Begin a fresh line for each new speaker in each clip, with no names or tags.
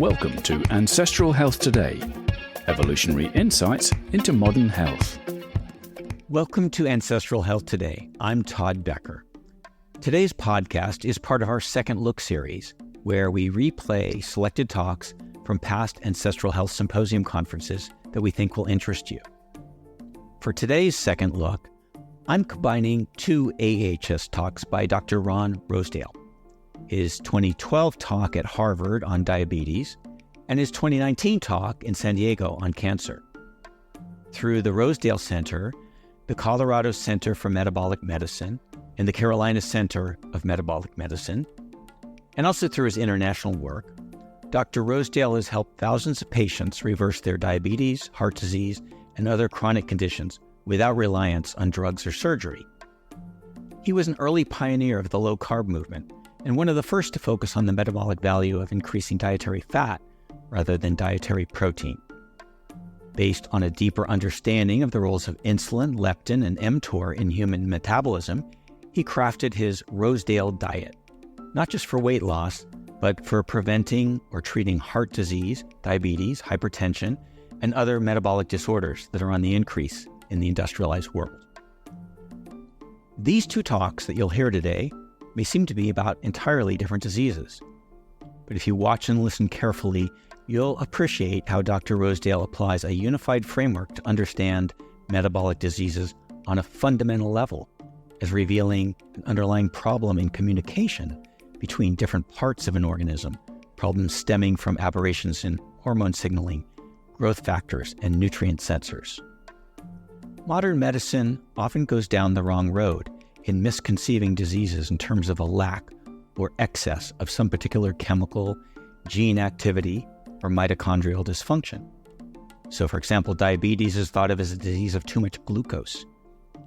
Welcome to Ancestral Health Today, evolutionary insights into modern health.
Welcome to Ancestral Health Today. I'm Todd Becker. Today's podcast is part of our Second Look series, where we replay selected talks from past Ancestral Health Symposium conferences that we think will interest you. For today's Second Look, I'm combining two AHS talks by Dr. Ron Rosedale, his 2012 talk at Harvard on diabetes, and his 2019 talk in San Diego on cancer. Through the Rosedale Center, the Colorado Center for Metabolic Medicine, and the Carolina Center of Metabolic Medicine, and also through his international work, Dr. Rosedale has helped thousands of patients reverse their diabetes, heart disease, and other chronic conditions without reliance on drugs or surgery. He was an early pioneer of the low-carb movement and one of the first to focus on the metabolic value of increasing dietary fat rather than dietary protein. Based on a deeper understanding of the roles of insulin, leptin, and mTOR in human metabolism, he crafted his Rosedale Diet, not just for weight loss, but for preventing or treating heart disease, diabetes, hypertension, and other metabolic disorders that are on the increase in the industrialized world. These two talks that you'll hear today may seem to be about entirely different diseases. But if you watch and listen carefully, you'll appreciate how Dr. Rosedale applies a unified framework to understand metabolic diseases on a fundamental level, as revealing an underlying problem in communication between different parts of an organism, problems stemming from aberrations in hormone signaling, growth factors, and nutrient sensors. Modern medicine often goes down the wrong road in misconceiving diseases in terms of a lack or excess of some particular chemical, gene activity, or mitochondrial dysfunction. So, for example, diabetes is thought of as a disease of too much glucose,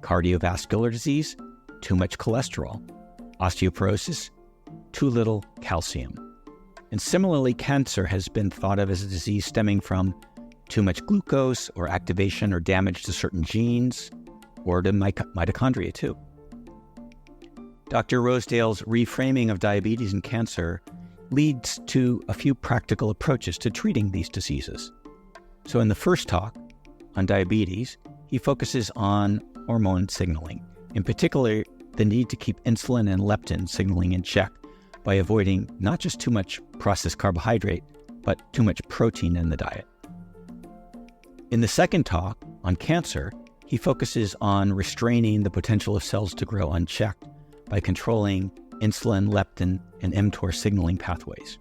cardiovascular disease, too much cholesterol, osteoporosis, too little calcium. And similarly, cancer has been thought of as a disease stemming from too much glucose or activation or damage to certain genes or to mitochondria too. Dr. Rosedale's reframing of diabetes and cancer leads to a few practical approaches to treating these diseases. So in the first talk on diabetes, he focuses on hormone signaling, in particular the need to keep insulin and leptin signaling in check by avoiding not just too much processed carbohydrate, but too much protein in the diet. In the second talk on cancer, he focuses on restraining the potential of cells to grow unchecked by controlling insulin, leptin, and mTOR signaling pathways.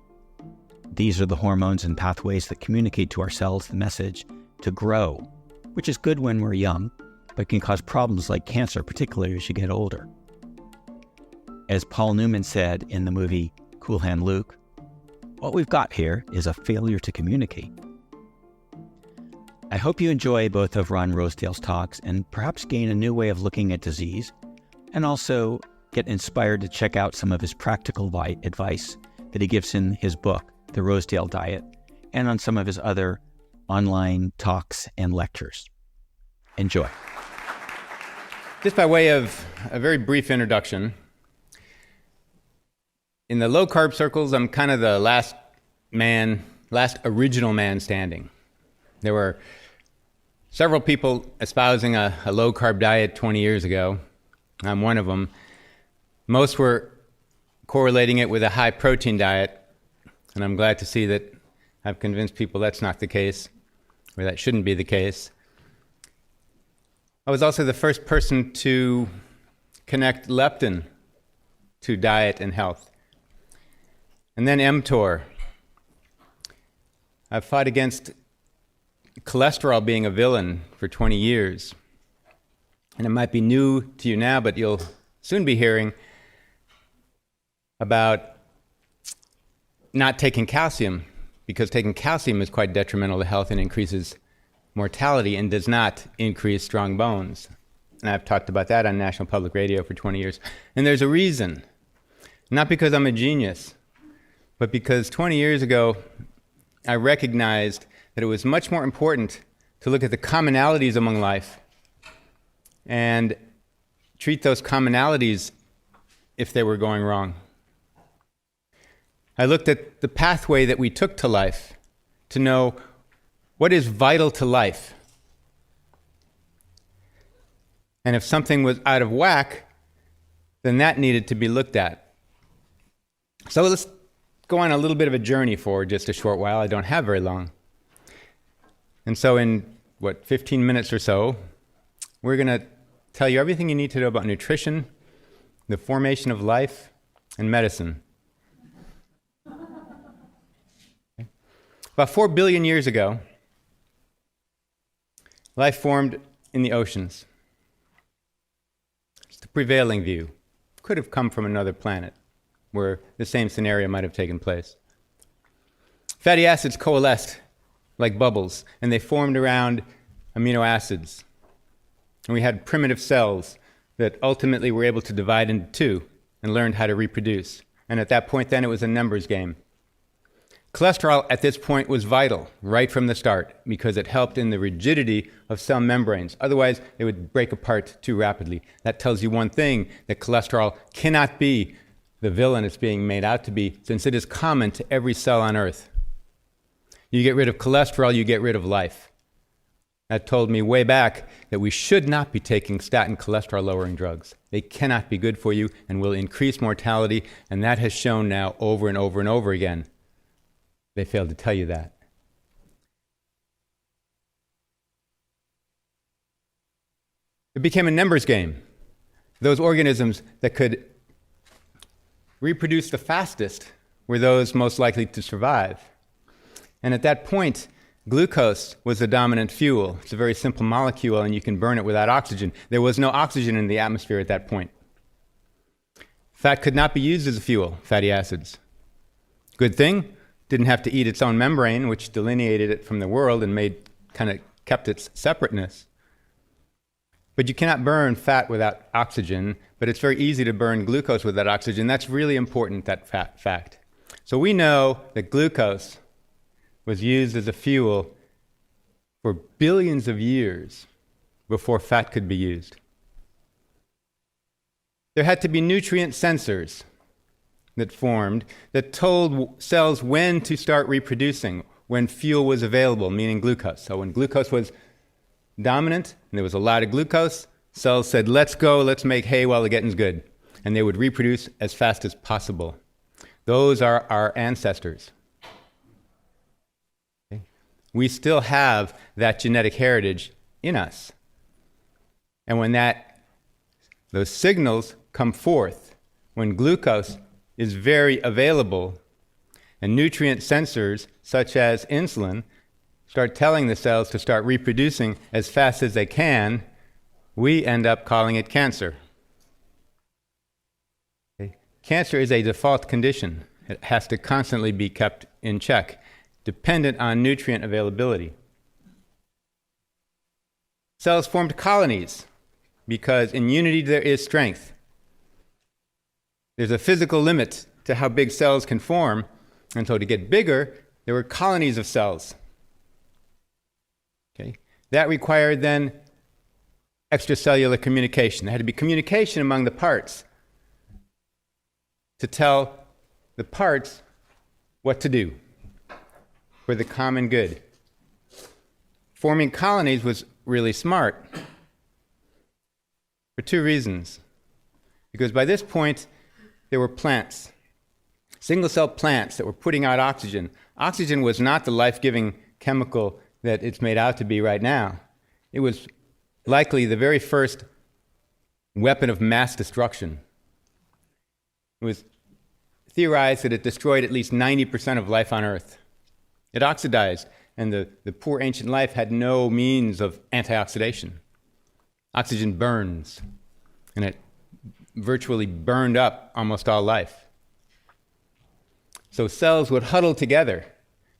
These are the hormones and pathways that communicate to our cells the message to grow, which is good when we're young, but can cause problems like cancer, particularly as you get older. As Paul Newman said in the movie Cool Hand Luke, what we've got here is a failure to communicate. I hope you enjoy both of Ron Rosedale's talks and perhaps gain a new way of looking at disease, and also get inspired to check out some of his practical advice that he gives in his book, The Rosedale Diet, and on some of his other online talks and lectures. Enjoy.
Just by way of a very brief introduction, in the low-carb circles, I'm kind of the last original man standing. There were several people espousing a low-carb diet 20 years ago. I'm one of them. Most were correlating it with a high-protein diet, and I'm glad to see that I've convinced people that's not the case, or that shouldn't be the case. I was also the first person to connect leptin to diet and health. And then mTOR. I've fought against cholesterol being a villain for 20 years. And it might be new to you now, but you'll soon be hearing about not taking calcium, because taking calcium is quite detrimental to health and increases mortality and does not increase strong bones. And I've talked about that on National Public Radio for 20 years. And there's a reason. Not because I'm a genius, but because 20 years ago, I recognized that it was much more important to look at the commonalities among life and treat those commonalities if they were going wrong. I looked at the pathway that we took to life to know what is vital to life. And if something was out of whack, then that needed to be looked at. So let's go on a little bit of a journey for just a short while. I don't have very long. And so in, 15 minutes or so, we're going to tell you everything you need to know about nutrition, the formation of life, and medicine. Okay. About 4 billion years ago, life formed in the oceans. It's the prevailing view. Could have come from another planet where the same scenario might have taken place. Fatty acids coalesced like bubbles, and they formed around amino acids. And we had primitive cells that ultimately were able to divide into two and learned how to reproduce. And at that point then, it was a numbers game. Cholesterol at this point was vital right from the start because it helped in the rigidity of cell membranes. Otherwise, they would break apart too rapidly. That tells you one thing, that cholesterol cannot be the villain it's being made out to be, since it is common to every cell on Earth. You get rid of cholesterol, you get rid of life. That told me way back that we should not be taking statin cholesterol-lowering drugs. They cannot be good for you and will increase mortality, and that has shown now over and over and over again. They failed to tell you that. It became a numbers game. Those organisms that could reproduce the fastest were those most likely to survive. And at that point, glucose was the dominant fuel. It's a very simple molecule, and you can burn it without oxygen. There was no oxygen in the atmosphere at that point. Fat could not be used as a fuel, fatty acids. Good thing, didn't have to eat its own membrane, which delineated it from the world and kept its separateness. But you cannot burn fat without oxygen, but it's very easy to burn glucose without oxygen. That's really important, that fact. So we know that glucose was used as a fuel for billions of years before fat could be used. There had to be nutrient sensors that formed that told cells when to start reproducing, when fuel was available, meaning glucose. So when glucose was dominant and there was a lot of glucose, cells said, let's go, let's make hay while the getting's good. And they would reproduce as fast as possible. Those are our ancestors. Okay? We still have that genetic heritage in us. And when those signals come forth, when glucose is very available, and nutrient sensors, such as insulin, start telling the cells to start reproducing as fast as they can, we end up calling it cancer. Okay? Cancer is a default condition. It has to constantly be kept in check, dependent on nutrient availability. Cells formed colonies because in unity there is strength. There's a physical limit to how big cells can form, and so to get bigger, there were colonies of cells. Okay? That required then extracellular communication. There had to be communication among the parts to tell the parts what to do for the common good. Forming colonies was really smart for two reasons. Because by this point, there were plants, single-cell plants that were putting out oxygen. Oxygen was not the life-giving chemical that it's made out to be right now. It was likely the very first weapon of mass destruction. It was theorized that it destroyed at least 90% of life on Earth. It oxidized, and the poor ancient life had no means of antioxidation. Oxygen burns, and it virtually burned up almost all life. So cells would huddle together,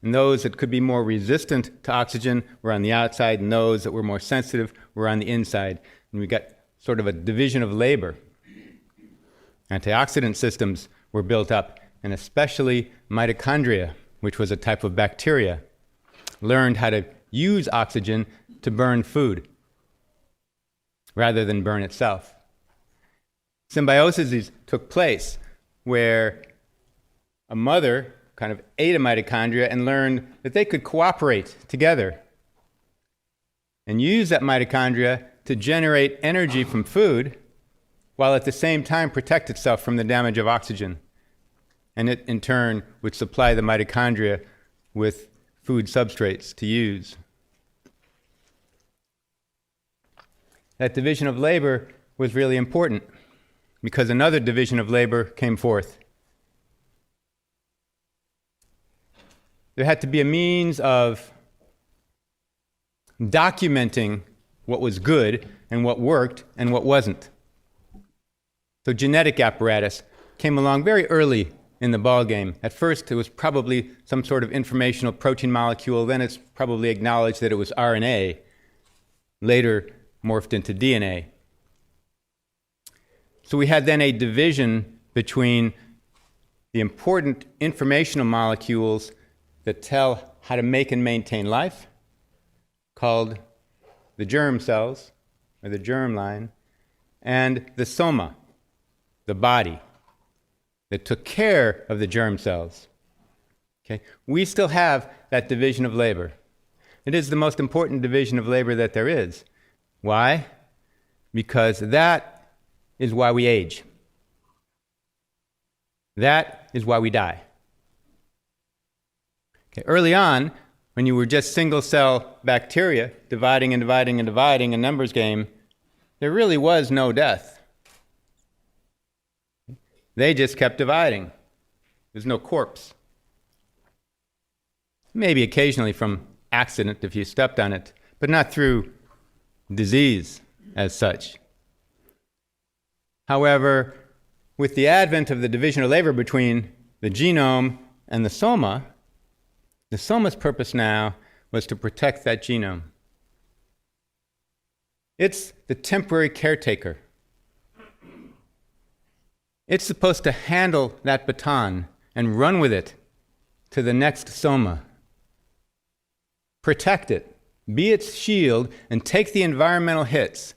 and those that could be more resistant to oxygen were on the outside, and those that were more sensitive were on the inside. And we got sort of a division of labor. Antioxidant systems were built up, and especially mitochondria, which was a type of bacteria, learned how to use oxygen to burn food rather than burn itself. Symbiosis took place where a mother kind of ate a mitochondria and learned that they could cooperate together and use that mitochondria to generate energy from food while at the same time protect itself from the damage of oxygen. And it, in turn, would supply the mitochondria with food substrates to use. That division of labor was really important because another division of labor came forth. There had to be a means of documenting what was good and what worked and what wasn't. So genetic apparatus came along very early in the ballgame. At first, it was probably some sort of informational protein molecule. Then it's probably acknowledged that it was RNA. Later, morphed into DNA. So we had then a division between the important informational molecules that tell how to make and maintain life, called the germ cells, or the germline, and the soma, the body, that took care of the germ cells. Okay? We still have that division of labor. It is the most important division of labor that there is. Why? Because that is why we age. That is why we die. Okay, early on, when you were just single-cell bacteria, dividing and dividing and dividing, a numbers game, there really was no death. They just kept dividing. There's no corpse. Maybe occasionally from accident if you stepped on it, but not through disease as such. However, with the advent of the division of labor between the genome and the soma's purpose now was to protect that genome. It's the temporary caretaker. It's supposed to handle that baton and run with it to the next soma. Protect it, be its shield, and take the environmental hits,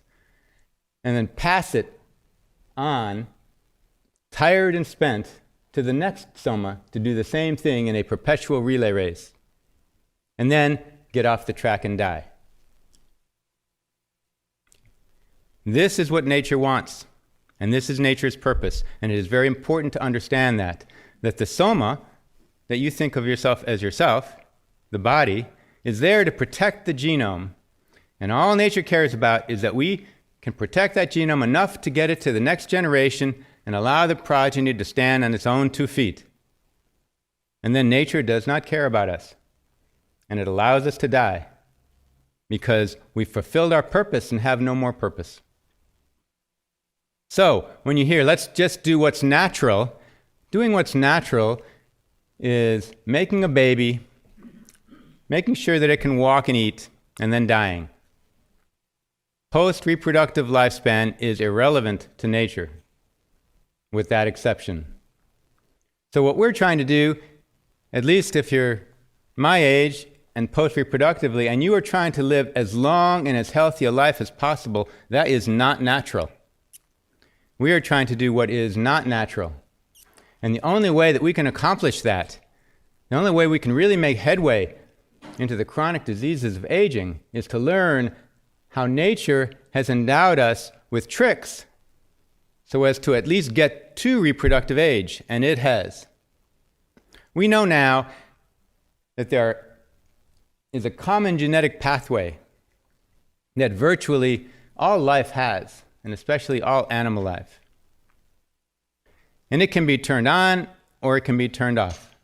and then pass it on, tired and spent, to the next soma to do the same thing in a perpetual relay race, and then get off the track and die. This is what nature wants, and this is nature's purpose, and it is very important to understand that the soma, that you think of yourself as yourself, the body, is there to protect the genome, and all nature cares about is that we can protect that genome enough to get it to the next generation and allow the progeny to stand on its own 2 feet. And then nature does not care about us, and it allows us to die because we've fulfilled our purpose and have no more purpose. So, when you hear, let's just do what's natural, doing what's natural is making a baby, making sure that it can walk and eat, and then dying. Post-reproductive lifespan is irrelevant to nature, with that exception. So what we're trying to do, at least if you're my age and post-reproductively, and you are trying to live as long and as healthy a life as possible, that is not natural. We are trying to do what is not natural. And the only way that we can accomplish that, the only way we can really make headway into the chronic diseases of aging, is to learn how nature has endowed us with tricks so as to at least get to reproductive age, and it has. We know now that there is a common genetic pathway that virtually all life has, and especially all animal life. And it can be turned on or it can be turned off.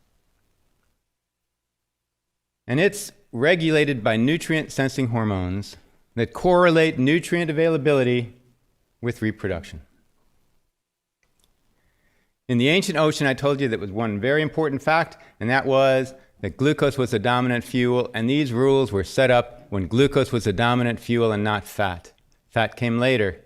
And it's regulated by nutrient-sensing hormones that correlate nutrient availability with reproduction. In the ancient ocean, I told you that was one very important fact, and that was that glucose was the dominant fuel, and these rules were set up when glucose was the dominant fuel and not fat. Fat came later.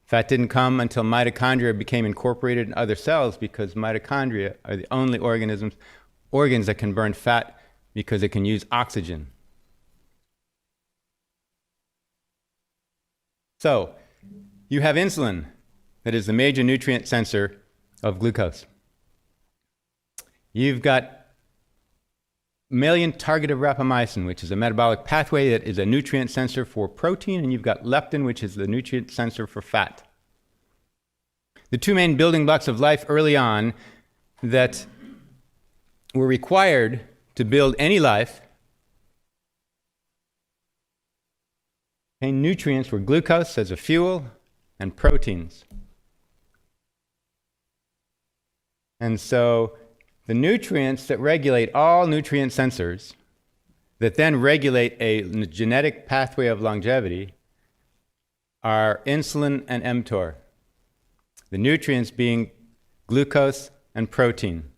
Fat didn't come until mitochondria became incorporated in other cells, because mitochondria are the only organs that can burn fat because it can use oxygen. So, you have insulin, that is the major nutrient sensor of glucose. You've got mammalian targeted rapamycin, which is a metabolic pathway that is a nutrient sensor for protein, and you've got leptin, which is the nutrient sensor for fat. The two main building blocks of life early on that were required to build any life, and nutrients were glucose as a fuel and proteins. And so the nutrients that regulate all nutrient sensors, that then regulate a genetic pathway of longevity, are insulin and mTOR. The nutrients being glucose and protein.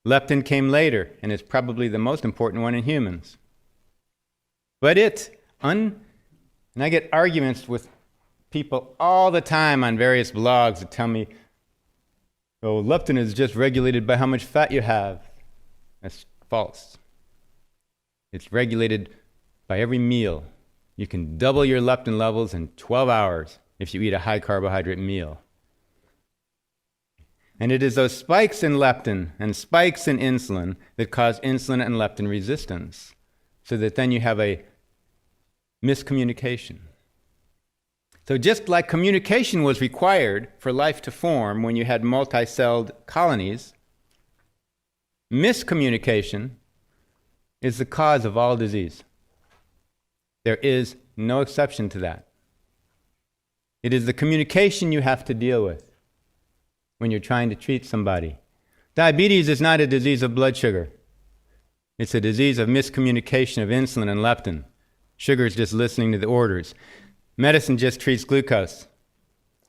Leptin came later, and is probably the most important one in humans. But and I get arguments with people all the time on various blogs that tell me, oh, leptin is just regulated by how much fat you have. That's false. It's regulated by every meal. You can double your leptin levels in 12 hours if you eat a high carbohydrate meal. And it is those spikes in leptin and spikes in insulin that cause insulin and leptin resistance, so that then you have a miscommunication. So just like communication was required for life to form when you had multi-celled colonies, miscommunication is the cause of all disease. There is no exception to that. It is the communication you have to deal with when you're trying to treat somebody. Diabetes is not a disease of blood sugar. It's a disease of miscommunication of insulin and leptin. Sugar is just listening to the orders. Medicine just treats glucose.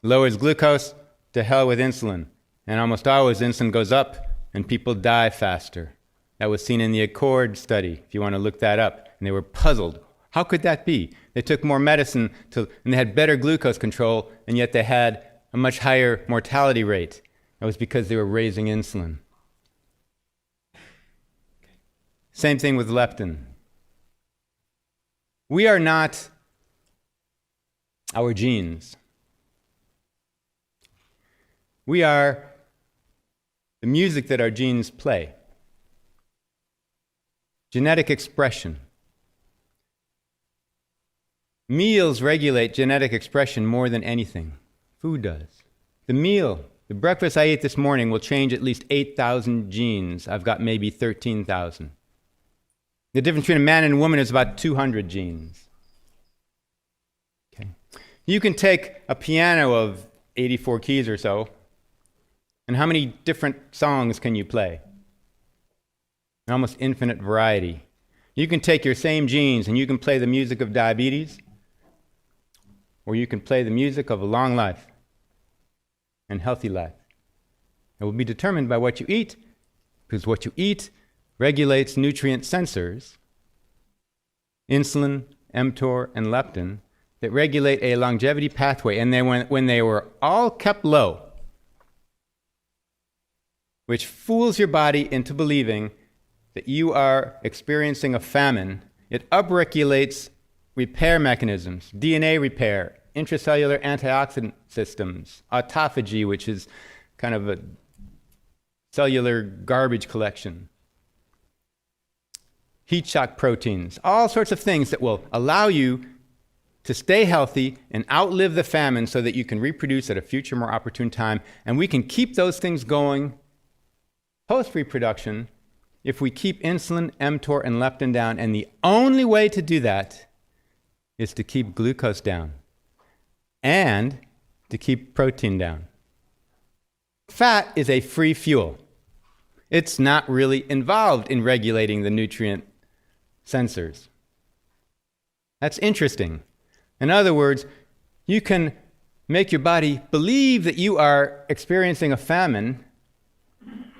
Lowers glucose, to hell with insulin. And almost always insulin goes up and people die faster. That was seen in the Accord study, if you want to look that up. And they were puzzled. How could that be? They took more medicine and they had better glucose control, and yet they had a much higher mortality rate. That was because they were raising insulin. Same thing with leptin. We are not our genes. We are the music that our genes play. Genetic expression. Meals regulate genetic expression more than anything. Food does. The breakfast I ate this morning will change at least 8,000 genes. I've got maybe 13,000. The difference between a man and a woman is about 200 genes. Okay. You can take a piano of 84 keys or so, and how many different songs can you play? An almost infinite variety. You can take your same genes and you can play the music of diabetes, or you can play the music of a long life and healthy life. It will be determined by what you eat, because what you eat regulates nutrient sensors, insulin, mTOR, and leptin, that regulate a longevity pathway. And then when they were all kept low, which fools your body into believing that you are experiencing a famine, it upregulates repair mechanisms, DNA repair, intracellular antioxidant systems, autophagy, which is kind of a cellular garbage collection, heat shock proteins, all sorts of things that will allow you to stay healthy and outlive the famine so that you can reproduce at a future, more opportune time. And we can keep those things going post-reproduction if we keep insulin, mTOR, and leptin down. And the only way to do that is to keep glucose down and to keep protein down. Fat is a free fuel. It's not really involved in regulating the nutrient sensors. That's interesting. In other words, you can make your body believe that you are experiencing a famine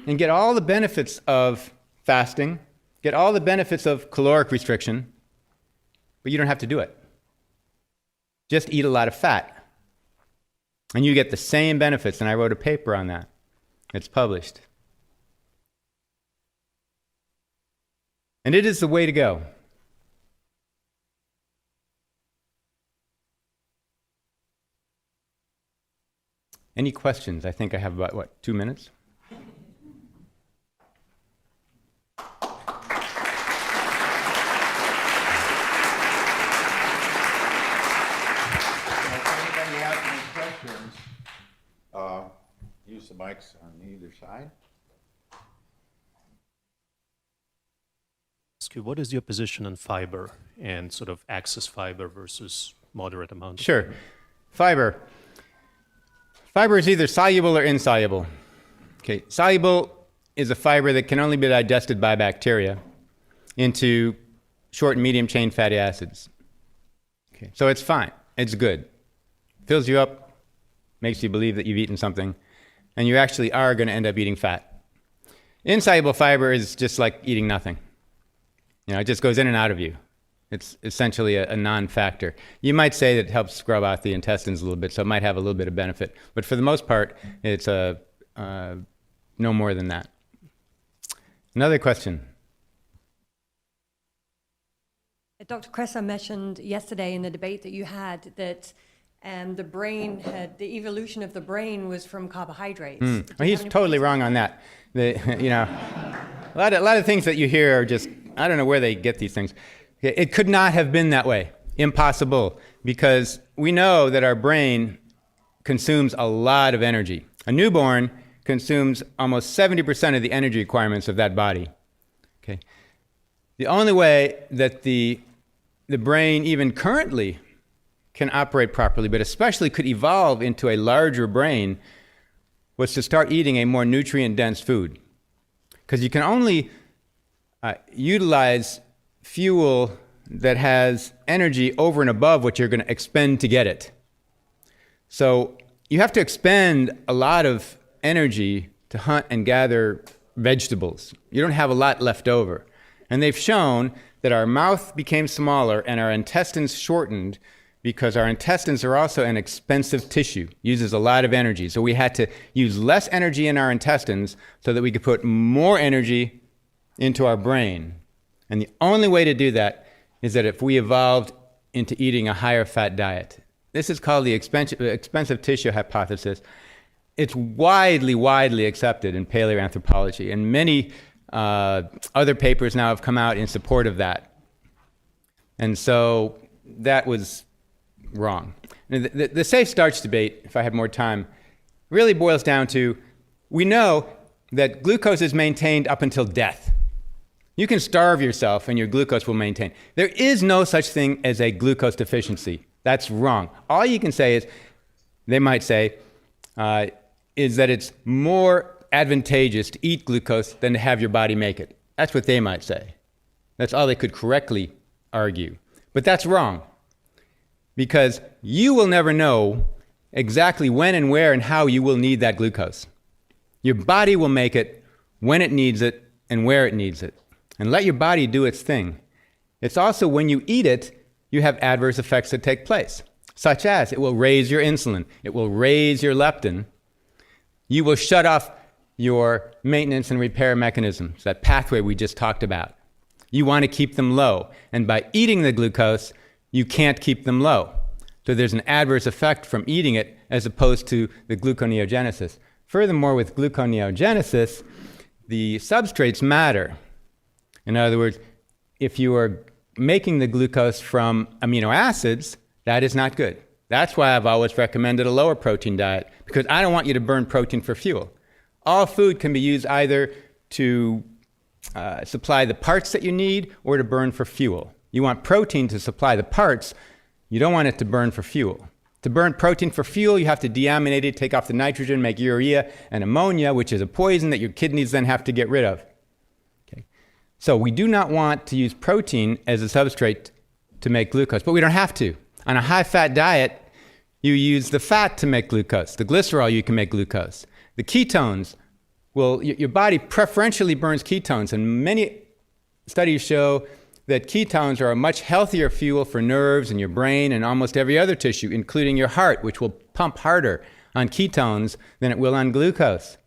and get all the benefits of fasting, get all the benefits of caloric restriction, but you don't have to do it. Just eat a lot of fat. And you get the same benefits, and I wrote a paper on that. It's published. And it is the way to go. Any questions? I think I have about, 2 minutes? X on either side.
Ask you, what is your position on fiber and sort of excess fiber versus moderate amount?
Sure. Fiber. Fiber is either soluble or insoluble. Okay. Soluble is a fiber that can only be digested by bacteria into short and medium chain fatty acids. Okay. So it's fine. It's good. Fills you up, makes you believe that you've eaten something, and you actually are going to end up eating fat. Insoluble fiber is just like eating nothing. You know, it just goes in and out of you. It's essentially a non-factor. You might say that it helps scrub out the intestines a little bit, so it might have a little bit of benefit. But for the most part, it's no more than that. Another question?
Dr. Kresser mentioned yesterday in the debate that you had that the evolution of the brain was from carbohydrates.
Well, he's totally wrong on that. A lot of things that you hear are just, I don't know where they get these things. It could not have been that way. Impossible. Because we know that our brain consumes a lot of energy. A newborn consumes almost 70% of the energy requirements of that body. Okay. The only way that the brain even currently can operate properly, but especially could evolve into a larger brain, was to start eating a more nutrient-dense food. Because you can only utilize fuel that has energy over and above what you're going to expend to get it. So you have to expend a lot of energy to hunt and gather vegetables. You don't have a lot left over. And they've shown that our mouth became smaller and our intestines shortened because our intestines are also an expensive tissue, uses a lot of energy. So we had to use less energy in our intestines so that we could put more energy into our brain. And the only way to do that is that if we evolved into eating a higher fat diet. This is called the expensive tissue hypothesis. It's widely accepted in paleoanthropology, and many other papers now have come out in support of that. And so that was wrong. The safe starch debate, if I had more time, really boils down to, we know that glucose is maintained up until death. You can starve yourself and your glucose will maintain. There is no such thing as a glucose deficiency. That's wrong. All you can say is, they might say, is that it's more advantageous to eat glucose than to have your body make it. That's what they might say. That's all they could correctly argue. But that's wrong. Because you will never know exactly when and where and how you will need that glucose. Your body will make it when it needs it and where it needs it. And let your body do its thing. It's also when you eat it, you have adverse effects that take place, such as it will raise your insulin, it will raise your leptin, you will shut off your maintenance and repair mechanisms, that pathway we just talked about. You want to keep them low, and by eating the glucose, you can't keep them low. So there's an adverse effect from eating it as opposed to the gluconeogenesis. Furthermore, with gluconeogenesis, the substrates matter. In other words, if you are making the glucose from amino acids, that is not good. That's why I've always recommended a lower protein diet, because I don't want you to burn protein for fuel. All food can be used either to supply the parts that you need or to burn for fuel. You want protein to supply the parts. You don't want it to burn for fuel. To burn protein for fuel, you have to deaminate it, take off the nitrogen, make urea and ammonia, which is a poison that your kidneys then have to get rid of. Okay. So we do not want to use protein as a substrate to make glucose, but we don't have to. On a high-fat diet, you use the fat to make glucose. The glycerol, you can make glucose. The ketones, well, your body preferentially burns ketones, and many studies show that ketones are a much healthier fuel for nerves and your brain and almost every other tissue, including your heart, which will pump harder on ketones than it will on glucose.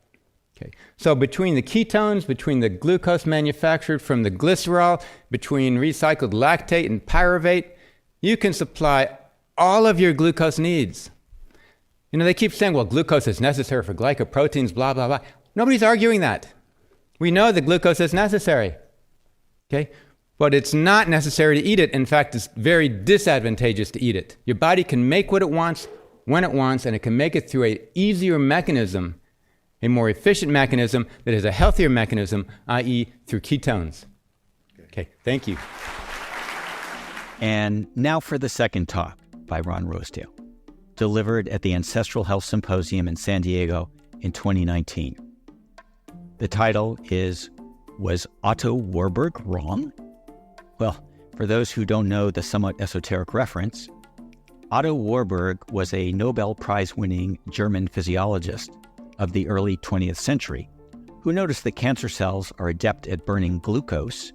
Okay. So between the ketones, between the glucose manufactured from the glycerol, between recycled lactate and pyruvate, you can supply all of your glucose needs. You know, they keep saying, well, glucose is necessary for glycoproteins, blah, blah, blah. Nobody's arguing that. We know that glucose is necessary. Okay? But it's not necessary to eat it. In fact, it's very disadvantageous to eat it. Your body can make what it wants, when it wants, and it can make it through an easier mechanism a more efficient mechanism that is a healthier mechanism, i.e. through ketones. Okay, thank you.
And now for the second talk by Ron Rosedale, delivered at the Ancestral Health Symposium in San Diego in 2019. The title is, Was Otto Warburg Wrong? Well, for those who don't know the somewhat esoteric reference, Otto Warburg was a Nobel Prize-winning German physiologist of the early 20th century who noticed that cancer cells are adept at burning glucose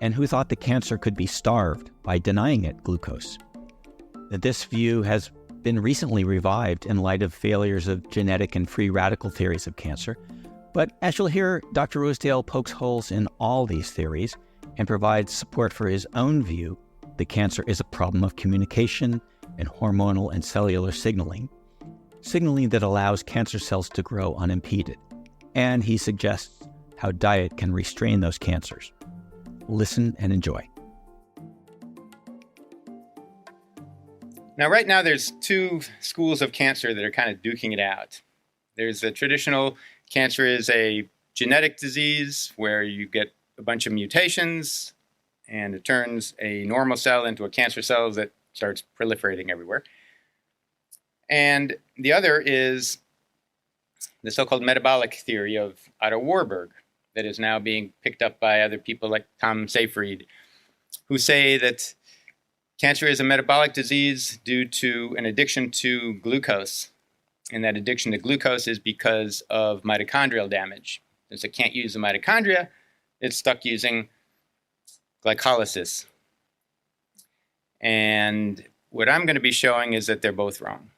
and who thought the cancer could be starved by denying it glucose. This view has been recently revived in light of failures of genetic and free radical theories of cancer. But as you'll hear, Dr. Rosedale pokes holes in all these theories and provides support for his own view that cancer is a problem of communication and hormonal and cellular signaling that allows cancer cells to grow unimpeded. And he suggests how diet can restrain those cancers. Listen and enjoy.
Now, right now, there's two schools of cancer that are kind of duking it out. There's the traditional cancer is a genetic disease where you get a bunch of mutations and it turns a normal cell into a cancer cell that starts proliferating everywhere. And the other is the so-called metabolic theory of Otto Warburg that is now being picked up by other people like Tom Seyfried, who say that cancer is a metabolic disease due to an addiction to glucose. And that addiction to glucose is because of mitochondrial damage. Since it can't use the mitochondria, it's stuck using glycolysis. And what I'm going to be showing is that they're both wrong.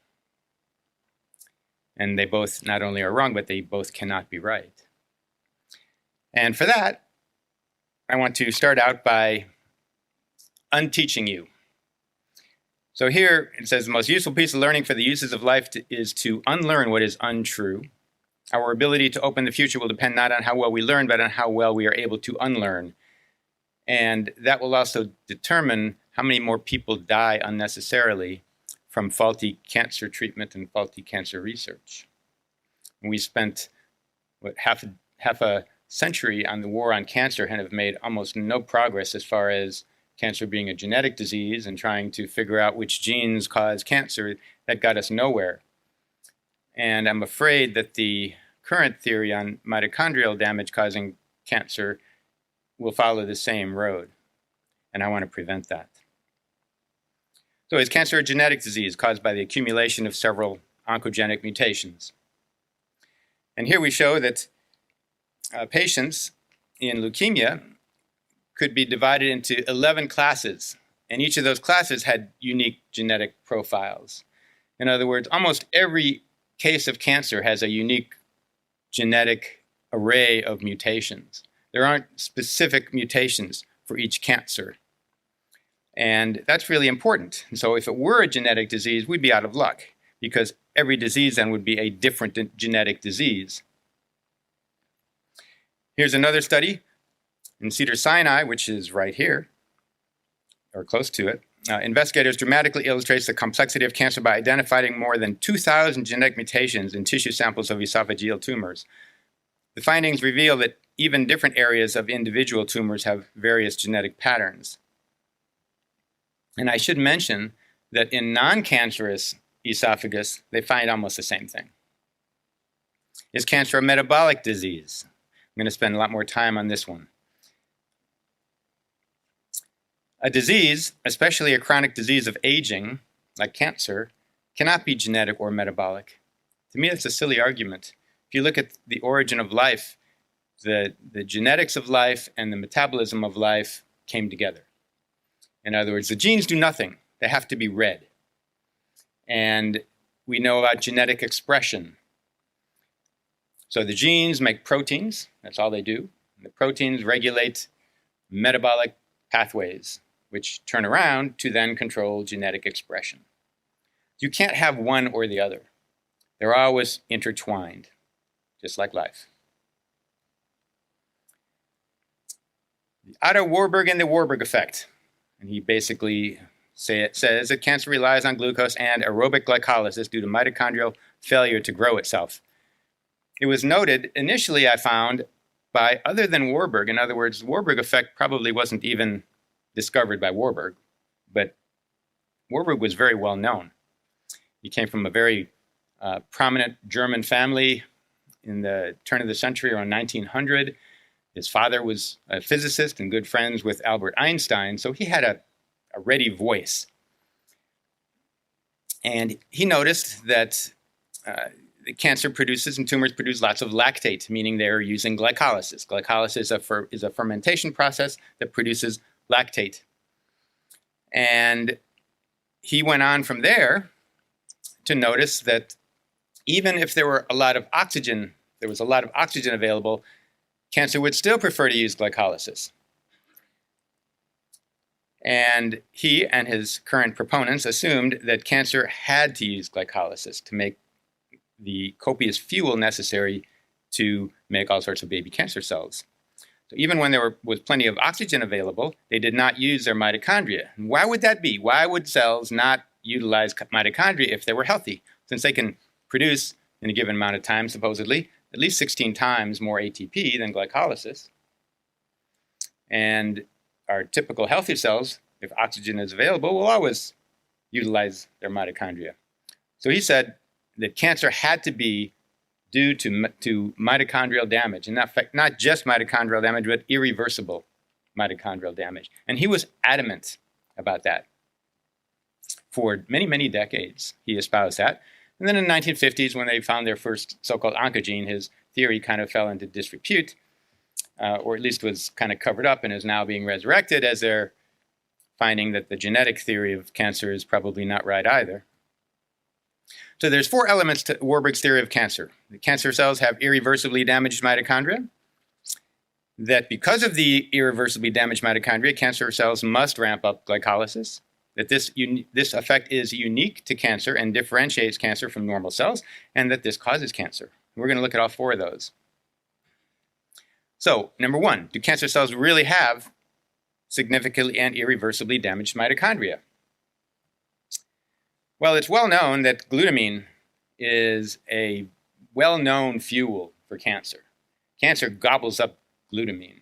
And they both not only are wrong, but they both cannot be right. And for that, I want to start out by unteaching you. So here it says, the most useful piece of learning for the uses of life is to unlearn what is untrue. Our ability to open the future will depend not on how well we learn, but on how well we are able to unlearn. And that will also determine how many more people die unnecessarily from faulty cancer treatment and faulty cancer research. And we spent half a century on the war on cancer and have made almost no progress as far as cancer being a genetic disease and trying to figure out which genes cause cancer. That got us nowhere. And I'm afraid that the current theory on mitochondrial damage causing cancer will follow the same road. And I want to prevent that. So is cancer a genetic disease caused by the accumulation of several oncogenic mutations? And here we show that patients in leukemia could be divided into 11 classes, and each of those classes had unique genetic profiles. In other words, almost every case of cancer has a unique genetic array of mutations. There aren't specific mutations for each cancer. And that's really important. And so if it were a genetic disease, we'd be out of luck, because every disease then would be a different genetic disease. Here's another study in Cedars-Sinai, which is right here, or close to it. Investigators dramatically illustrates the complexity of cancer by identifying more than 2,000 genetic mutations in tissue samples of esophageal tumors. The findings reveal that even different areas of individual tumors have various genetic patterns. And I should mention that in non-cancerous esophagus, they find almost the same thing. Is cancer a metabolic disease? I'm going to spend a lot more time on this one. A disease, especially a chronic disease of aging, like cancer, cannot be genetic or metabolic. To me, that's a silly argument. If you look at the origin of life, the genetics of life and the metabolism of life came together. In other words, the genes do nothing. They have to be read. And we know about genetic expression. So the genes make proteins. That's all they do. And the proteins regulate metabolic pathways, which turn around to then control genetic expression. You can't have one or the other. They're always intertwined, just like life. Otto Warburg and the Warburg effect. And he basically says that cancer relies on glucose and aerobic glycolysis due to mitochondrial failure to grow itself. it was noted initially, I found, by other than Warburg. In other words, Warburg effect probably wasn't even discovered by Warburg, but Warburg was very well known. He came from a very prominent German family in the turn of the century, around 1900. His father was a physicist and good friends with Albert Einstein, so he had a ready voice. And he noticed that the cancer produces and tumors produce lots of lactate, meaning they're using glycolysis. Glycolysis is a fermentation process that produces lactate. And he went on from there to notice that even if there was a lot of oxygen available, cancer would still prefer to use glycolysis. And he and his current proponents assumed that cancer had to use glycolysis to make the copious fuel necessary to make all sorts of baby cancer cells. So even when there was plenty of oxygen available, they did not use their mitochondria. And why would that be? Why would cells not utilize mitochondria if they were healthy? Since they can produce, in a given amount of time, supposedly, at least 16 times more ATP than glycolysis. And our typical healthy cells, if oxygen is available, will always utilize their mitochondria. So he said that cancer had to be due to mitochondrial damage, and in fact, not just mitochondrial damage, but irreversible mitochondrial damage. And he was adamant about that. For many, many decades, he espoused that. And then in the 1950s, when they found their first so-called oncogene, his theory kind of fell into disrepute, or at least was kind of covered up and is now being resurrected as they're finding that the genetic theory of cancer is probably not right either. So there's 4 elements to Warburg's theory of cancer. The cancer cells have irreversibly damaged mitochondria, that because of the irreversibly damaged mitochondria, cancer cells must ramp up glycolysis, that this effect is unique to cancer and differentiates cancer from normal cells, and that this causes cancer. We're going to look at all 4 of those. So, number 1, do cancer cells really have significantly and irreversibly damaged mitochondria? Well, it's well known that glutamine is a well-known fuel for cancer. Cancer gobbles up glutamine.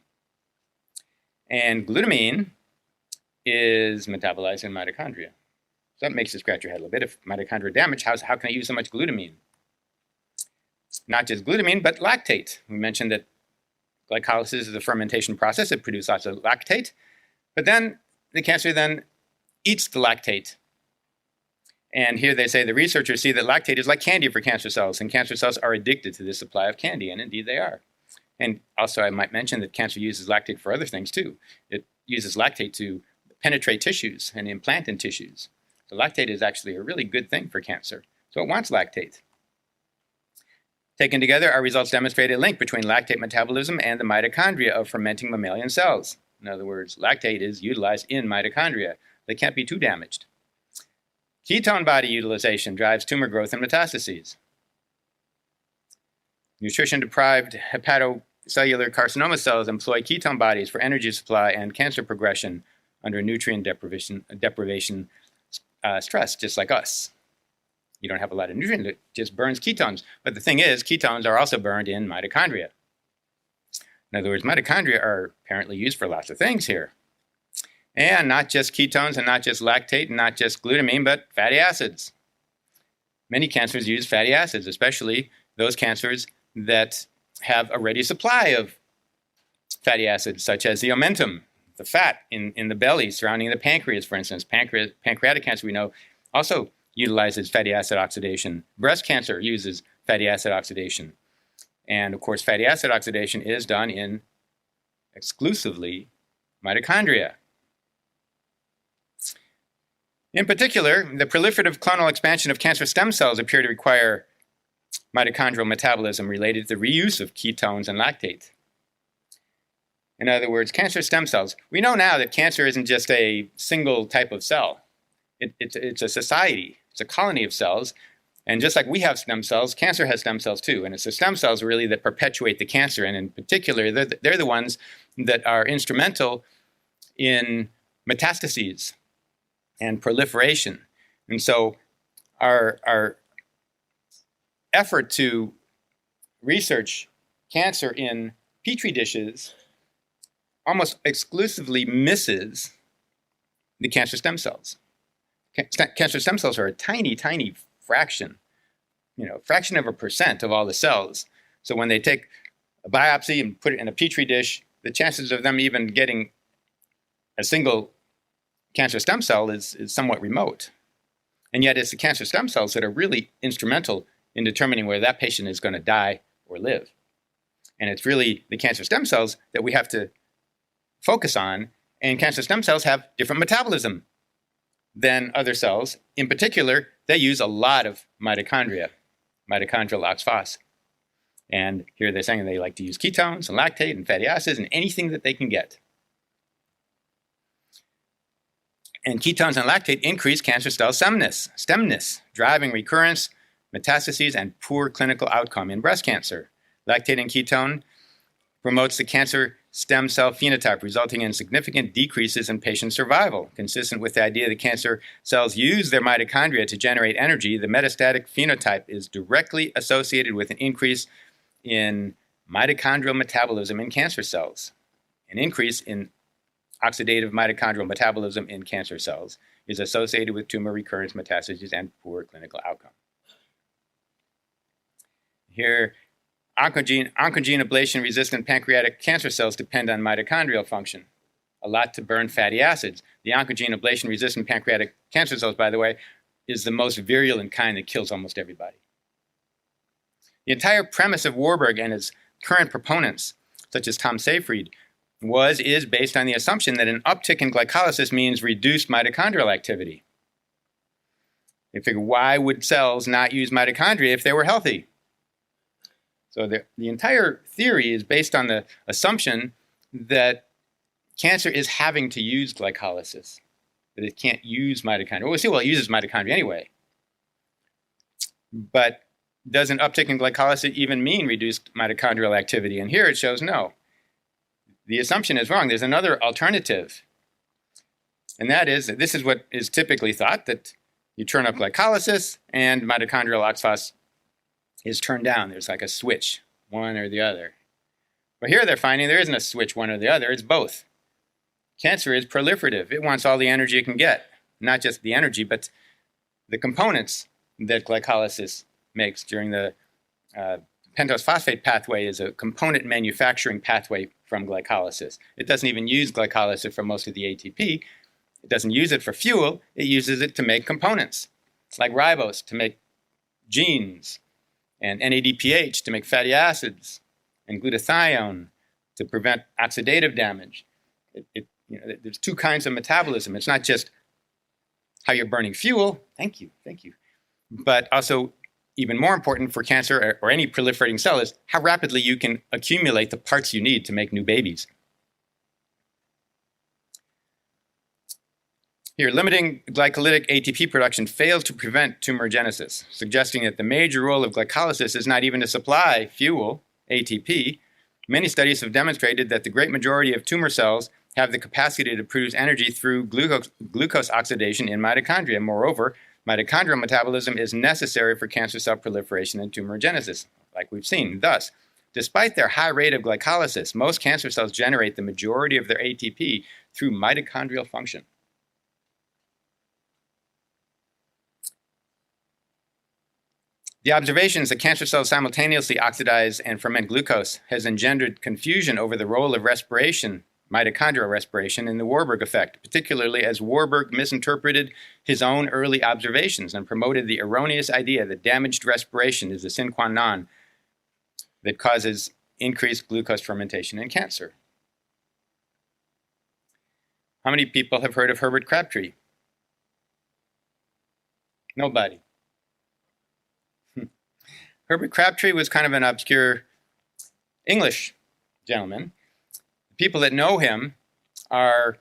And glutamine is metabolized in mitochondria. So that makes you scratch your head a little bit. If mitochondria are damaged, how can I use so much glutamine? Not just glutamine, but lactate. We mentioned that glycolysis is a fermentation process. It produces lots of lactate. But then the cancer then eats the lactate. And here they say the researchers see that lactate is like candy for cancer cells, and cancer cells are addicted to this supply of candy, and indeed they are. And also I might mention that cancer uses lactate for other things too. It uses lactate to penetrate tissues and implant in tissues. So lactate is actually a really good thing for cancer. So it wants lactate. Taken together, our results demonstrate a link between lactate metabolism and the mitochondria of fermenting mammalian cells. In other words, lactate is utilized in mitochondria. They can't be too damaged. Ketone body utilization drives tumor growth and metastases. Nutrition-deprived hepatocellular carcinoma cells employ ketone bodies for energy supply and cancer progression under nutrient deprivation stress, just like us. You don't have a lot of nutrients, it just burns ketones. But the thing is, ketones are also burned in mitochondria. In other words, mitochondria are apparently used for lots of things here. And not just ketones and not just lactate and not just glutamine, but fatty acids. Many cancers use fatty acids, especially those cancers that have a ready supply of fatty acids, such as the omentum, the fat in the belly surrounding the pancreas, for instance. Pancreatic cancer, we know, also utilizes fatty acid oxidation. Breast cancer uses fatty acid oxidation. And of course, fatty acid oxidation is done in exclusively mitochondria. In particular, the proliferative clonal expansion of cancer stem cells appear to require mitochondrial metabolism related to the reuse of ketones and lactate. In other words, cancer stem cells. We know now that cancer isn't just a single type of cell. It's a society. It's a colony of cells. And just like we have stem cells, cancer has stem cells too. And it's the stem cells really that perpetuate the cancer. And in particular, they're the ones that are instrumental in metastases and proliferation. And so our effort to research cancer in petri dishes almost exclusively misses the cancer stem cells. Cancer stem cells are a tiny, tiny fraction, fraction of a percent of all the cells. So when they take a biopsy and put it in a petri dish, the chances of them even getting a single cancer stem cell is somewhat remote. And yet it's the cancer stem cells that are really instrumental in determining whether that patient is going to die or live. And it's really the cancer stem cells that we have to focus on. And cancer stem cells have different metabolism than other cells. In particular, they use a lot of mitochondria, mitochondrial oxphos. And here they're saying they like to use ketones and lactate and fatty acids and anything that they can get. And ketones and lactate increase cancer cell stemness, driving recurrence, metastases, and poor clinical outcome in breast cancer. Lactate and ketone promotes the cancer stem cell phenotype, resulting in significant decreases in patient survival. Consistent with the idea that cancer cells use their mitochondria to generate energy, the metastatic phenotype is directly associated with an increase in mitochondrial metabolism in cancer cells. An increase in oxidative mitochondrial metabolism in cancer cells is associated with tumor recurrence, metastases, and poor clinical outcome. Here, oncogene ablation-resistant pancreatic cancer cells depend on mitochondrial function, a lot to burn fatty acids. The oncogene ablation-resistant pancreatic cancer cells, by the way, is the most virulent kind that kills almost everybody. The entire premise of Warburg and his current proponents, such as Tom Seyfried, is based on the assumption that an uptick in glycolysis means reduced mitochondrial activity. They figure, why would cells not use mitochondria if they were healthy? So the entire theory is based on the assumption that cancer is having to use glycolysis, that it can't use mitochondria. Well, it uses mitochondria anyway. But does an uptick in glycolysis even mean reduced mitochondrial activity? And here it shows no. The assumption is wrong. There's another alternative. And that is that this is what is typically thought, that you turn up glycolysis and mitochondrial oxphos is turned down. There's like a switch, one or the other. But here they're finding there isn't a switch, one or the other. It's both. Cancer is proliferative. It wants all the energy it can get. Not just the energy, but the components that glycolysis makes during the pentose phosphate pathway is a component manufacturing pathway from glycolysis. It doesn't even use glycolysis for most of the ATP. It doesn't use it for fuel. It uses it to make components. It's like ribose to make genes, and NADPH to make fatty acids, and glutathione to prevent oxidative damage. There's two kinds of metabolism. It's not just how you're burning fuel. Thank you. But also, even more important for cancer or any proliferating cell is how rapidly you can accumulate the parts you need to make new babies. Here, limiting glycolytic ATP production fails to prevent tumorigenesis, suggesting that the major role of glycolysis is not even to supply fuel, ATP. Many studies have demonstrated that the great majority of tumor cells have the capacity to produce energy through glucose oxidation in mitochondria. Moreover, mitochondrial metabolism is necessary for cancer cell proliferation and tumorigenesis, like we've seen. Thus, despite their high rate of glycolysis, most cancer cells generate the majority of their ATP through mitochondrial function. The observations that cancer cells simultaneously oxidize and ferment glucose has engendered confusion over the role of respiration, mitochondrial respiration, in the Warburg effect, particularly as Warburg misinterpreted his own early observations and promoted the erroneous idea that damaged respiration is the sine qua non that causes increased glucose fermentation in cancer. How many people have heard of Herbert Crabtree? Nobody. Herbert Crabtree was kind of an obscure English gentleman. The people that know him are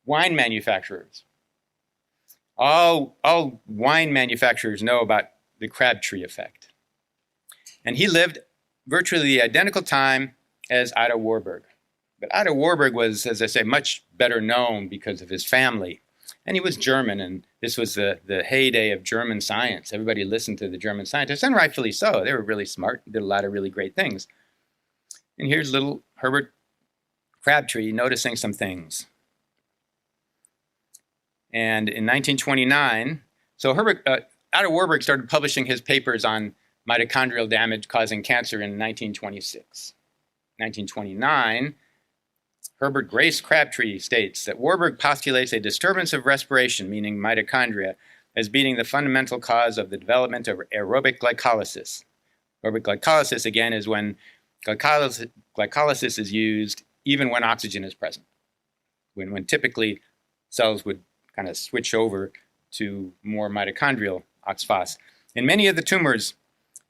wine manufacturers. All wine manufacturers know about the Crabtree effect. And he lived virtually the identical time as Otto Warburg. But Otto Warburg was, as I say, much better known because of his family. And he was German, and this was the heyday of German science. Everybody listened to the German scientists, and rightfully so. They were really smart, did a lot of really great things. And here's little Herbert Crabtree noticing some things. And in 1929, so Otto Warburg started publishing his papers on mitochondrial damage causing cancer in 1926. 1929, Herbert Grace Crabtree states that Warburg postulates a disturbance of respiration, meaning mitochondria, as being the fundamental cause of the development of aerobic glycolysis. Aerobic glycolysis, again, is when glycolysis is used even when oxygen is present, when typically cells would kind of switch over to more mitochondrial oxphos. In many of the tumors,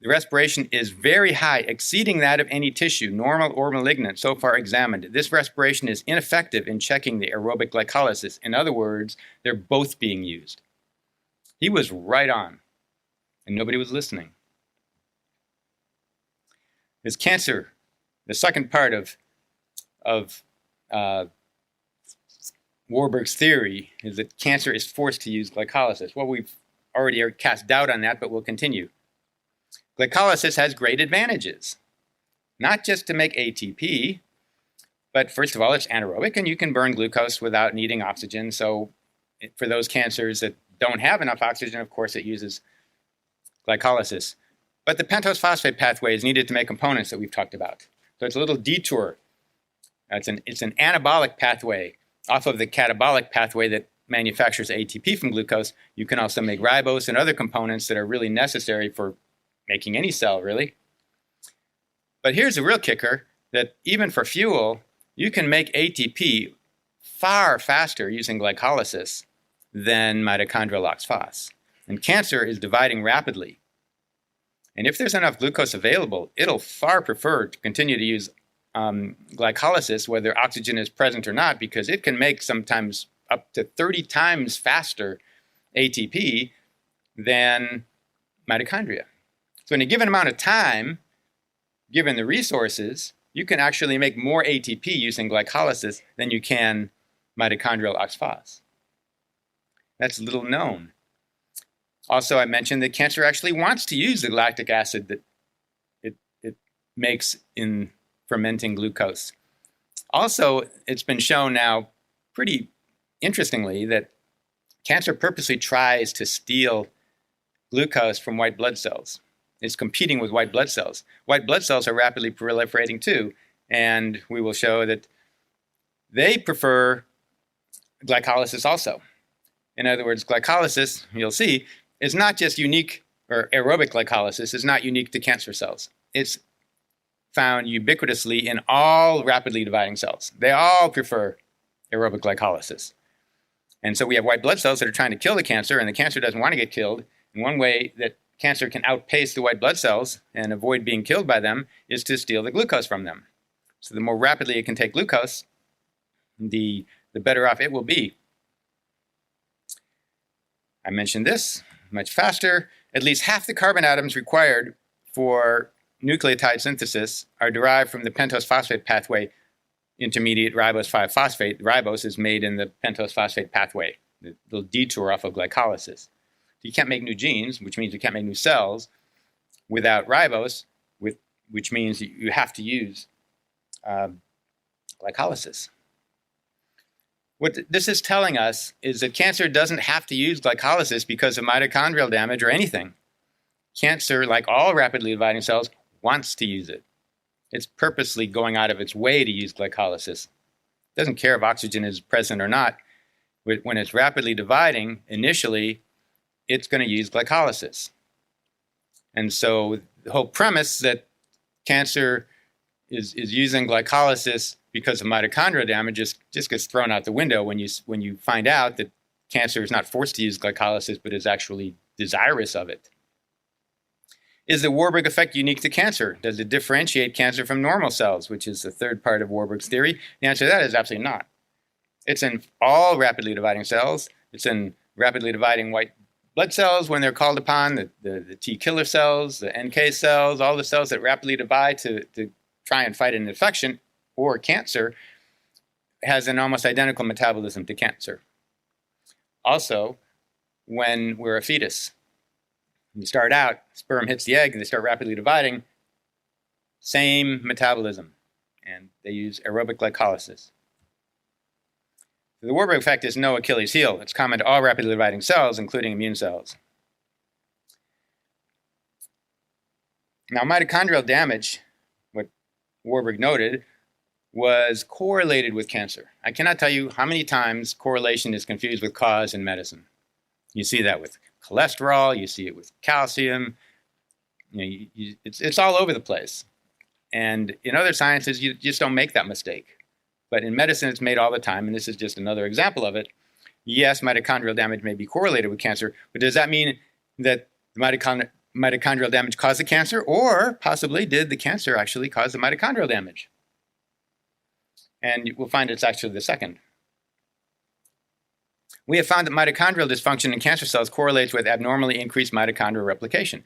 the respiration is very high, exceeding that of any tissue, normal or malignant, so far examined. This respiration is ineffective in checking the aerobic glycolysis. In other words, they're both being used. He was right on, and nobody was listening. His cancer, the second part of Warburg's theory is that cancer is forced to use glycolysis. Well, we've already cast doubt on that, but we'll continue. Glycolysis has great advantages, not just to make ATP, but first of all, it's anaerobic, and you can burn glucose without needing oxygen. So for those cancers that don't have enough oxygen, of course, it uses glycolysis. But the pentose phosphate pathway is needed to make components that we've talked about. So it's a little detour. It's an anabolic pathway off of the catabolic pathway that manufactures ATP from glucose. You can also make ribose and other components that are really necessary for making any cell, really. But here's the real kicker, that even for fuel, you can make ATP far faster using glycolysis than mitochondrial oxphos. And cancer is dividing rapidly. And if there's enough glucose available, it'll far prefer to continue to use glycolysis, whether oxygen is present or not, because it can make sometimes up to 30 times faster ATP than mitochondria. So in a given amount of time, given the resources, you can actually make more ATP using glycolysis than you can mitochondrial oxphos. That's little known. Also, I mentioned that cancer actually wants to use the lactic acid that it makes in fermenting glucose. Also, it's been shown now pretty interestingly that cancer purposely tries to steal glucose from white blood cells. It's competing with white blood cells. White blood cells are rapidly proliferating too, and we will show that they prefer glycolysis also. In other words, glycolysis, you'll see, is not just unique, or aerobic glycolysis is not unique to cancer cells. It's found ubiquitously in all rapidly dividing cells. They all prefer aerobic glycolysis. And so we have white blood cells that are trying to kill the cancer, and the cancer doesn't want to get killed. And one way that cancer can outpace the white blood cells and avoid being killed by them is to steal the glucose from them. So the more rapidly it can take glucose, the better off it will be. I mentioned this, much faster. At least half the carbon atoms required for nucleotide synthesis are derived from the pentose phosphate pathway intermediate ribose 5-phosphate. Ribose is made in the pentose phosphate pathway, the little detour off of glycolysis. You can't make new genes, which means you can't make new cells without ribose, which means you have to use glycolysis. What this is telling us is that cancer doesn't have to use glycolysis because of mitochondrial damage or anything. Cancer, like all rapidly dividing cells, wants to use it. It's purposely going out of its way to use glycolysis. It doesn't care if oxygen is present or not. When it's rapidly dividing, initially, it's going to use glycolysis. And so the whole premise that cancer is using glycolysis because of mitochondrial damage just gets thrown out the window when you find out that cancer is not forced to use glycolysis but is actually desirous of it. Is the Warburg effect unique to cancer? Does it differentiate cancer from normal cells, which is the third part of Warburg's theory? The answer to that is absolutely not. It's in all rapidly dividing cells. It's in rapidly dividing white blood cells when they're called upon, the T killer cells, the NK cells, all the cells that rapidly divide to try and fight an infection or cancer, has an almost identical metabolism to cancer. also when we're a fetus. When you start out, sperm hits the egg and they start rapidly dividing. Same metabolism, and they use aerobic glycolysis. The Warburg effect is no Achilles heel. It's common to all rapidly dividing cells, including immune cells. Now, mitochondrial damage, what Warburg noted, was correlated with cancer. I cannot tell you how many times correlation is confused with cause in medicine. You see that with cholesterol, you see it with calcium. It's all over the place. And in other sciences, you just don't make that mistake. But in medicine, it's made all the time, and this is just another example of it. Yes, mitochondrial damage may be correlated with cancer, but does that mean that the mitochondrial damage caused the cancer, or possibly did the cancer actually cause the mitochondrial damage? And we'll find it's actually the second. We have found that mitochondrial dysfunction in cancer cells correlates with abnormally increased mitochondrial replication.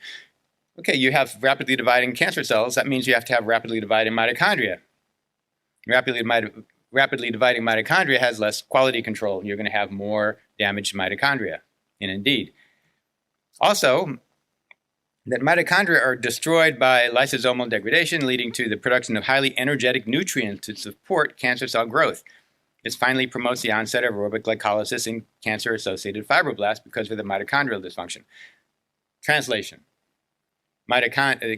Okay, you have rapidly dividing cancer cells. That means you have to have rapidly dividing mitochondria. Rapidly dividing mitochondria has less quality control. You're going to have more damaged mitochondria. And indeed, also, that mitochondria are destroyed by lysosomal degradation, leading to the production of highly energetic nutrients to support cancer cell growth. This finally promotes the onset of aerobic glycolysis in cancer-associated fibroblasts because of the mitochondrial dysfunction. Translation: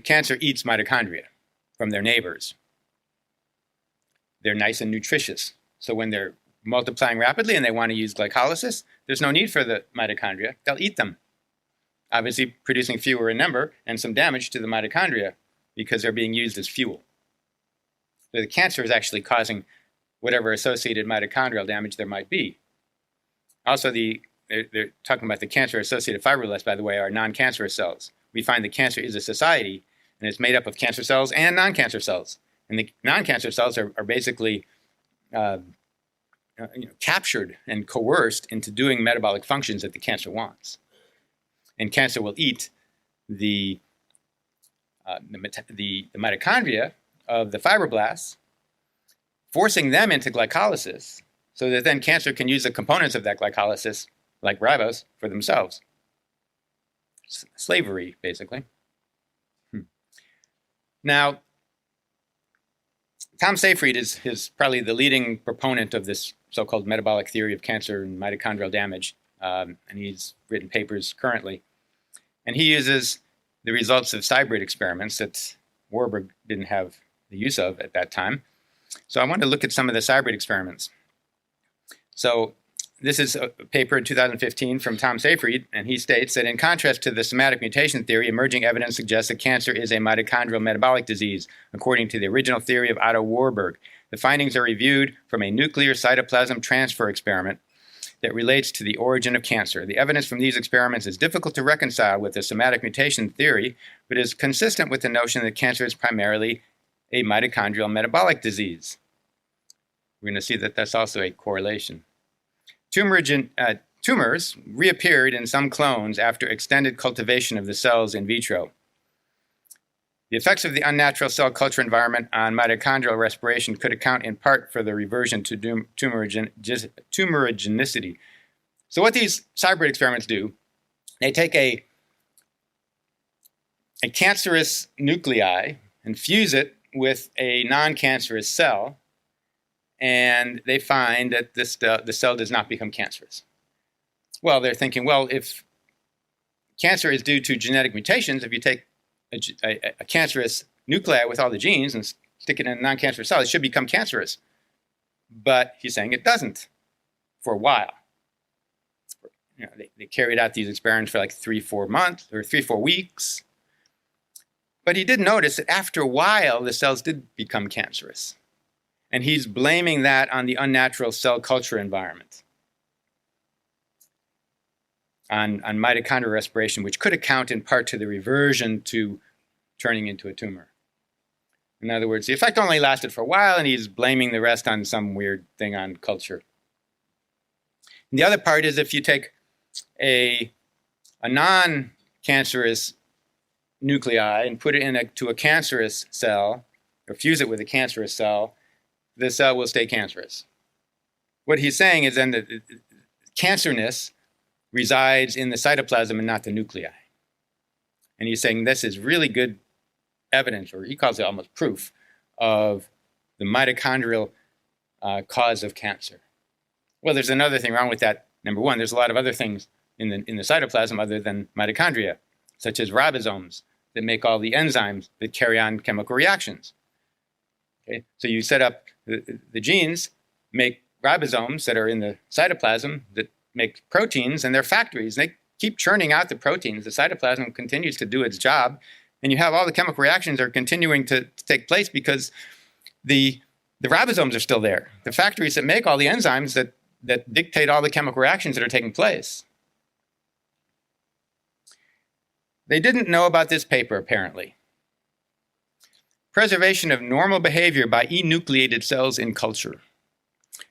cancer eats mitochondria from their neighbors. They're nice and nutritious. So when they're multiplying rapidly and they want to use glycolysis, there's no need for the mitochondria. They'll eat them, obviously producing fewer in number and some damage to the mitochondria because they're being used as fuel. So the cancer is actually causing whatever associated mitochondrial damage there might be. Also, they're talking about the cancer-associated fibroblasts, by the way, are non-cancerous cells. We find that cancer is a society, and it's made up of cancer cells and non-cancer cells. And the non-cancer cells are basically captured and coerced into doing metabolic functions that the cancer wants. And cancer will eat the mitochondria of the fibroblasts, forcing them into glycolysis, so that then cancer can use the components of that glycolysis, like ribose, for themselves. Slavery, basically. Now, Tom Seyfried is probably the leading proponent of this so-called metabolic theory of cancer and mitochondrial damage, and he's written papers currently. And he uses the results of cybrid experiments that Warburg didn't have the use of at that time. So I want to look at some of the cybrid experiments. So this is a paper in 2015 from Tom Seyfried, and he states that in contrast to the somatic mutation theory, emerging evidence suggests that cancer is a mitochondrial metabolic disease, according to the original theory of Otto Warburg. The findings are reviewed from a nuclear cytoplasm transfer experiment that relates to the origin of cancer. The evidence from these experiments is difficult to reconcile with the somatic mutation theory, but is consistent with the notion that cancer is primarily a mitochondrial metabolic disease. We're going to see that that's also a correlation. Tumors reappeared in some clones after extended cultivation of the cells in vitro. The effects of the unnatural cell culture environment on mitochondrial respiration could account in part for the reversion to tumorigenicity. So what these cybrid experiments do, they take a cancerous nuclei and fuse it with a non-cancerous cell, and they find that the cell does not become cancerous. Well, they're thinking, well, if cancer is due to genetic mutations, if you take a cancerous nuclei with all the genes and stick it in a non-cancerous cell, it should become cancerous. But he's saying it doesn't for a while. They carried out these experiments for like 3-4 months or 3-4 weeks. But he did notice that after a while, the cells did become cancerous. And he's blaming that on the unnatural cell culture environment, on mitochondrial respiration, which could account in part to the reversion to turning into a tumor. In other words, the effect only lasted for a while, and he's blaming the rest on some weird thing on culture. And the other part is if you take a non-cancerous nuclei and put it into a cancerous cell, or fuse it with a cancerous cell, the cell will stay cancerous. What he's saying is then that cancerness resides in the cytoplasm and not the nuclei. And he's saying this is really good evidence, or he calls it almost proof, of the mitochondrial cause of cancer. Well, there's another thing wrong with that. Number one, there's a lot of other things in the cytoplasm other than mitochondria, such as ribosomes that make all the enzymes that carry on chemical reactions. Okay? So you set up the genes, make ribosomes that are in the cytoplasm that make proteins, and they're factories. And they keep churning out the proteins. The cytoplasm continues to do its job, and you have all the chemical reactions are continuing to take place because the ribosomes are still there. The factories that make all the enzymes that dictate all the chemical reactions that are taking place. They didn't know about this paper, apparently. Preservation of normal behavior by enucleated cells in culture.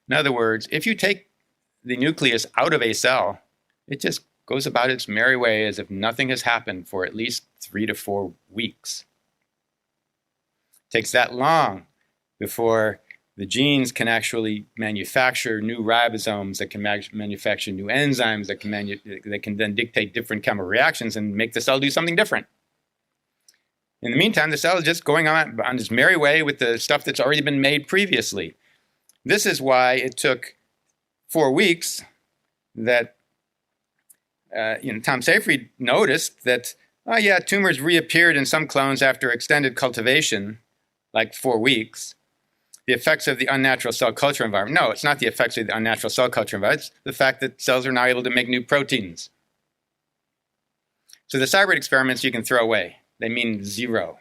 In other words, if you take the nucleus out of a cell, it just goes about its merry way as if nothing has happened for at least 3 to 4 weeks. It takes that long before the genes can actually manufacture new ribosomes that can manufacture new enzymes that can then dictate different chemical reactions and make the cell do something different. In the meantime, the cell is just going on its merry way with the stuff that's already been made previously. This is why it took 4 weeks that Tom Seyfried noticed that, oh yeah, tumors reappeared in some clones after extended cultivation, like 4 weeks. The effects of the unnatural cell culture environment. No, it's not the effects of the unnatural cell culture environment. It's the fact that cells are now able to make new proteins. So the Cybrid experiments you can throw away. They mean zero.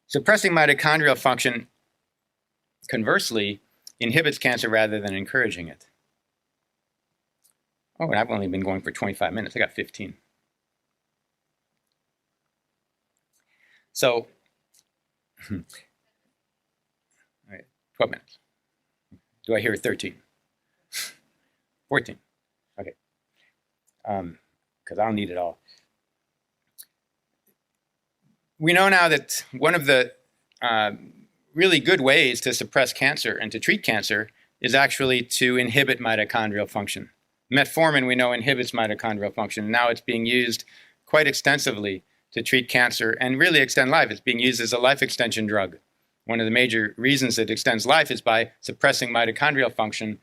Suppressing mitochondrial function, conversely, inhibits cancer rather than encouraging it. Oh, and I've only been going for 25 minutes. I got 15. So, all right, 12 minutes. Do I hear 13? 14. Okay. Because I'll need it all. We know now that one of the really good ways to suppress cancer and to treat cancer is actually to inhibit mitochondrial function. Metformin, we know, inhibits mitochondrial function. Now it's being used quite extensively to treat cancer and really extend life. It's being used as a life extension drug. One of the major reasons it extends life is by suppressing mitochondrial function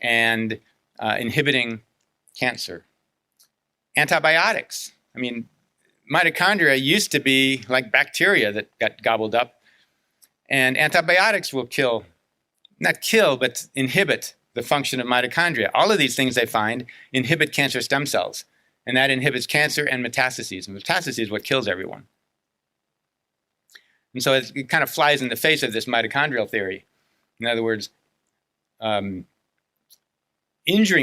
and inhibiting cancer. Antibiotics. I mean, mitochondria used to be like bacteria that got gobbled up, and antibiotics will not kill, but inhibit the function of mitochondria. All of these things they find inhibit cancer stem cells, and that inhibits cancer and metastases. And metastases is what kills everyone. And so it kind of flies in the face of this mitochondrial theory. In other words, injuring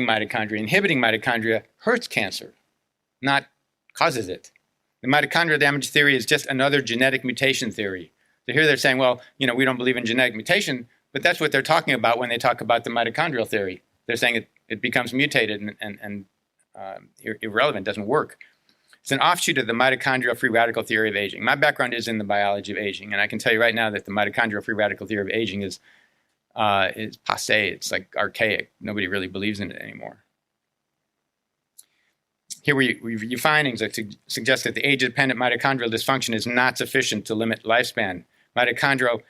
mitochondria, inhibiting mitochondria hurts cancer, not causes it. The mitochondrial damage theory is just another genetic mutation theory. So here they're saying, well, we don't believe in genetic mutation, but that's what they're talking about when they talk about the mitochondrial theory. They're saying it becomes mutated and irrelevant, doesn't work. It's an offshoot of the mitochondrial free radical theory of aging. My background is in the biology of aging, and I can tell you right now that the mitochondrial free radical theory of aging is passé. It's like archaic. Nobody really believes in it anymore. Here we review findings that suggest that the age-dependent mitochondrial dysfunction is not sufficient to limit lifespan. Mitochondrial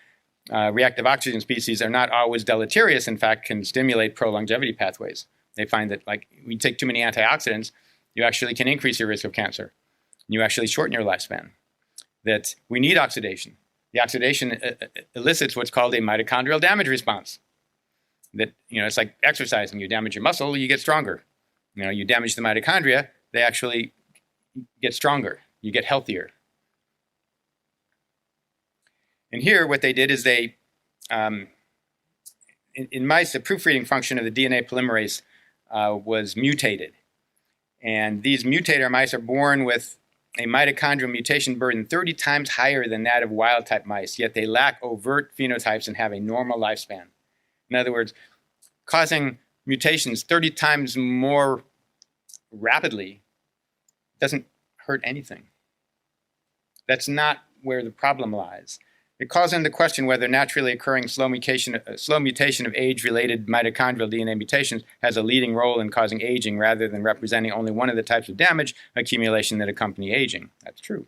reactive oxygen species are not always deleterious, in fact, can stimulate pro-longevity pathways. They find that, like, when you take too many antioxidants, you actually can increase your risk of cancer. You actually shorten your lifespan. That we need oxidation. The oxidation elicits what's called a mitochondrial damage response. That, it's like exercising. You damage your muscle, you get stronger. You damage the mitochondria, they actually get stronger. You get healthier. And here, what they did is they, in mice, the proofreading function of the DNA polymerase was mutated. And these mutator mice are born with a mitochondrial mutation burden 30 times higher than that of wild-type mice, yet they lack overt phenotypes and have a normal lifespan. In other words, causing mutations 30 times more rapidly doesn't hurt anything. That's not where the problem lies. It calls into question whether naturally occurring slow mutation of age-related mitochondrial DNA mutations has a leading role in causing aging rather than representing only one of the types of damage accumulation that accompany aging. That's true.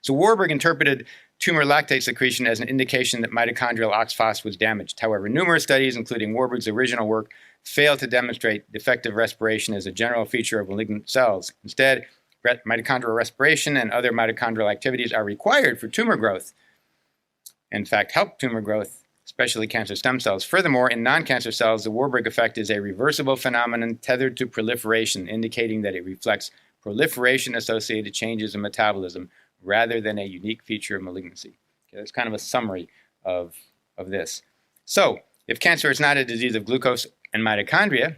So Warburg interpreted tumor lactate secretion as an indication that mitochondrial oxphos was damaged. However, numerous studies, including Warburg's original work, failed to demonstrate defective respiration as a general feature of malignant cells. Instead, mitochondrial respiration and other mitochondrial activities are required for tumor growth. In fact, help tumor growth, especially cancer stem cells. Furthermore, in non-cancer cells, the Warburg effect is a reversible phenomenon tethered to proliferation, indicating that it reflects proliferation-associated changes in metabolism rather than a unique feature of malignancy. Okay, that's kind of a summary of this. So, if cancer is not a disease of glucose and mitochondria,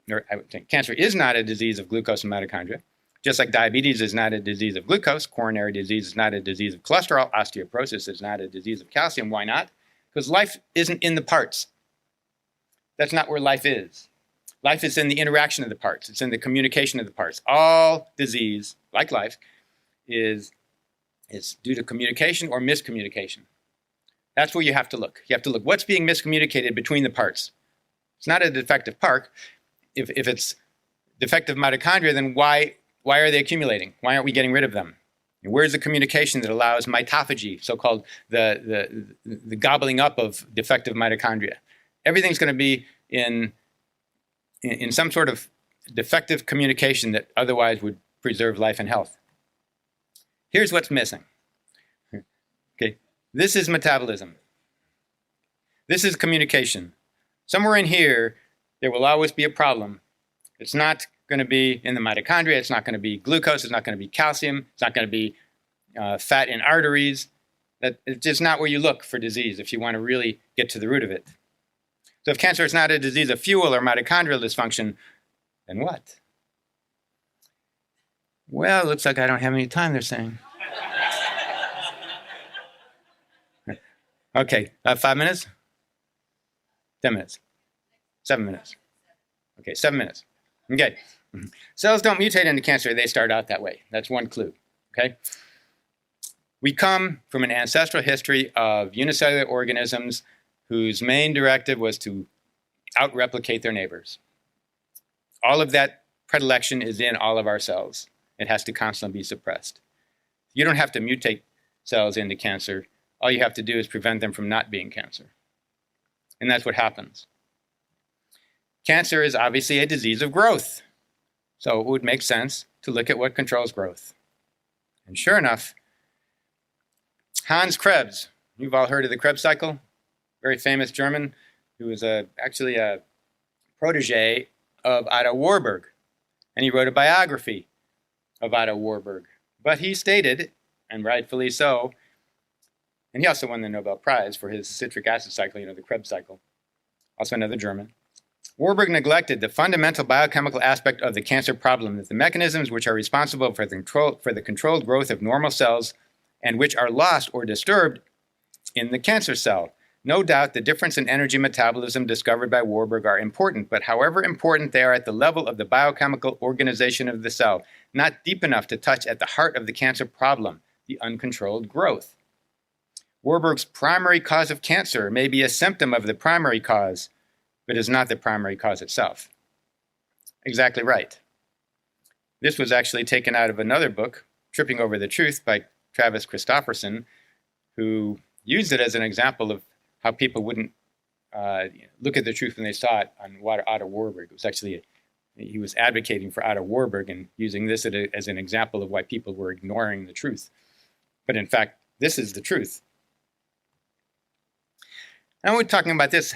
I would think cancer is not a disease of glucose and mitochondria, just like diabetes is not a disease of glucose, coronary disease is not a disease of cholesterol, osteoporosis is not a disease of calcium. Why not? Because life isn't in the parts. That's not where life is. Life is in the interaction of the parts. It's in the communication of the parts. All disease, like life, is due to communication or miscommunication. That's where you have to look. You have to look what's being miscommunicated between the parts. It's not a defective part. If it's defective mitochondria, then why are they accumulating? Why aren't we getting rid of them? And where's the communication that allows mitophagy, so-called the gobbling up of defective mitochondria? Everything's going to be in some sort of defective communication that otherwise would preserve life and health. Here's what's missing. Okay, this is metabolism. This is communication. Somewhere in here, there will always be a problem. It's not going to be in the mitochondria. It's not going to be glucose. It's not going to be calcium. It's not going to be fat in arteries. It's just not where you look for disease if you want to really get to the root of it. So if cancer is not a disease of fuel or mitochondrial dysfunction, then what? Well, it looks like I don't have any time, they're saying. Okay, 5 minutes? 10 minutes? 7 minutes? Okay, 7 minutes. Okay. Cells don't mutate into cancer, they start out that way. That's one clue, okay? We come from an ancestral history of unicellular organisms whose main directive was to out-replicate their neighbors. All of that predilection is in all of our cells. It has to constantly be suppressed. You don't have to mutate cells into cancer. All you have to do is prevent them from not being cancer. And that's what happens. Cancer is obviously a disease of growth. So it would make sense to look at what controls growth. And sure enough, Hans Krebs, you've all heard of the Krebs cycle, very famous German, who was actually a protege of Otto Warburg. And he wrote a biography of Otto Warburg. But he stated, and rightfully so, and he also won the Nobel Prize for his citric acid cycle, the Krebs cycle, also another German. Warburg neglected the fundamental biochemical aspect of the cancer problem, that the mechanisms which are responsible for the controlled growth of normal cells and which are lost or disturbed in the cancer cell. No doubt the difference in energy metabolism discovered by Warburg are important, but however important they are at the level of the biochemical organization of the cell, not deep enough to touch at the heart of the cancer problem, the uncontrolled growth. Warburg's primary cause of cancer may be a symptom of the primary cause, but is not the primary cause itself. Exactly right. This was actually taken out of another book, Tripping Over the Truth, by Travis Christofferson, who used it as an example of how people wouldn't look at the truth when they saw it on Otto Warburg. It was actually, he was advocating for Otto Warburg and using this as an example of why people were ignoring the truth. But in fact, this is the truth. And we're talking about this,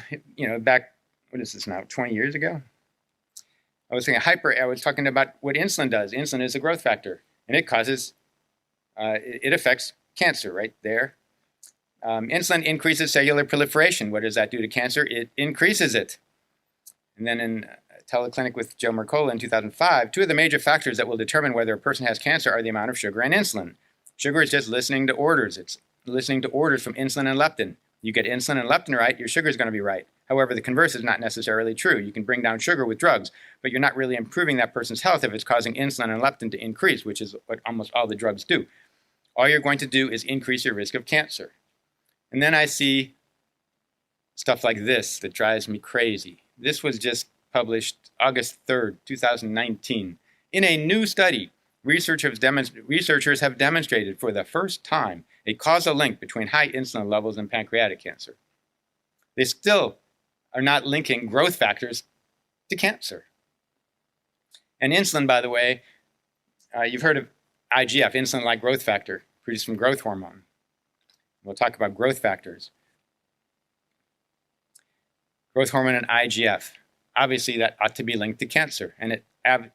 back, what is this now, 20 years ago? I was talking about what insulin does. Insulin is a growth factor, and it causes, it affects cancer right there. Insulin increases cellular proliferation. What does that do to cancer? It increases it. And then in a teleclinic with Joe Mercola in 2005, 2 of the major factors that will determine whether a person has cancer are the amount of sugar and insulin. Sugar is just listening to orders. It's listening to orders from insulin and leptin. You get insulin and leptin right, your sugar is going to be right. However, the converse is not necessarily true. You can bring down sugar with drugs, but you're not really improving that person's health if it's causing insulin and leptin to increase, which is what almost all the drugs do. All you're going to do is increase your risk of cancer. And then I see stuff like this that drives me crazy. This was just published August 3rd, 2019. In a new study, researchers have demonstrated for the first time a causal link between high insulin levels and pancreatic cancer. They still are not linking growth factors to cancer. And insulin, by the way, you've heard of IGF, insulin-like growth factor, produced from growth hormone. We'll talk about growth factors. Growth hormone and IGF. Obviously, that ought to be linked to cancer, and it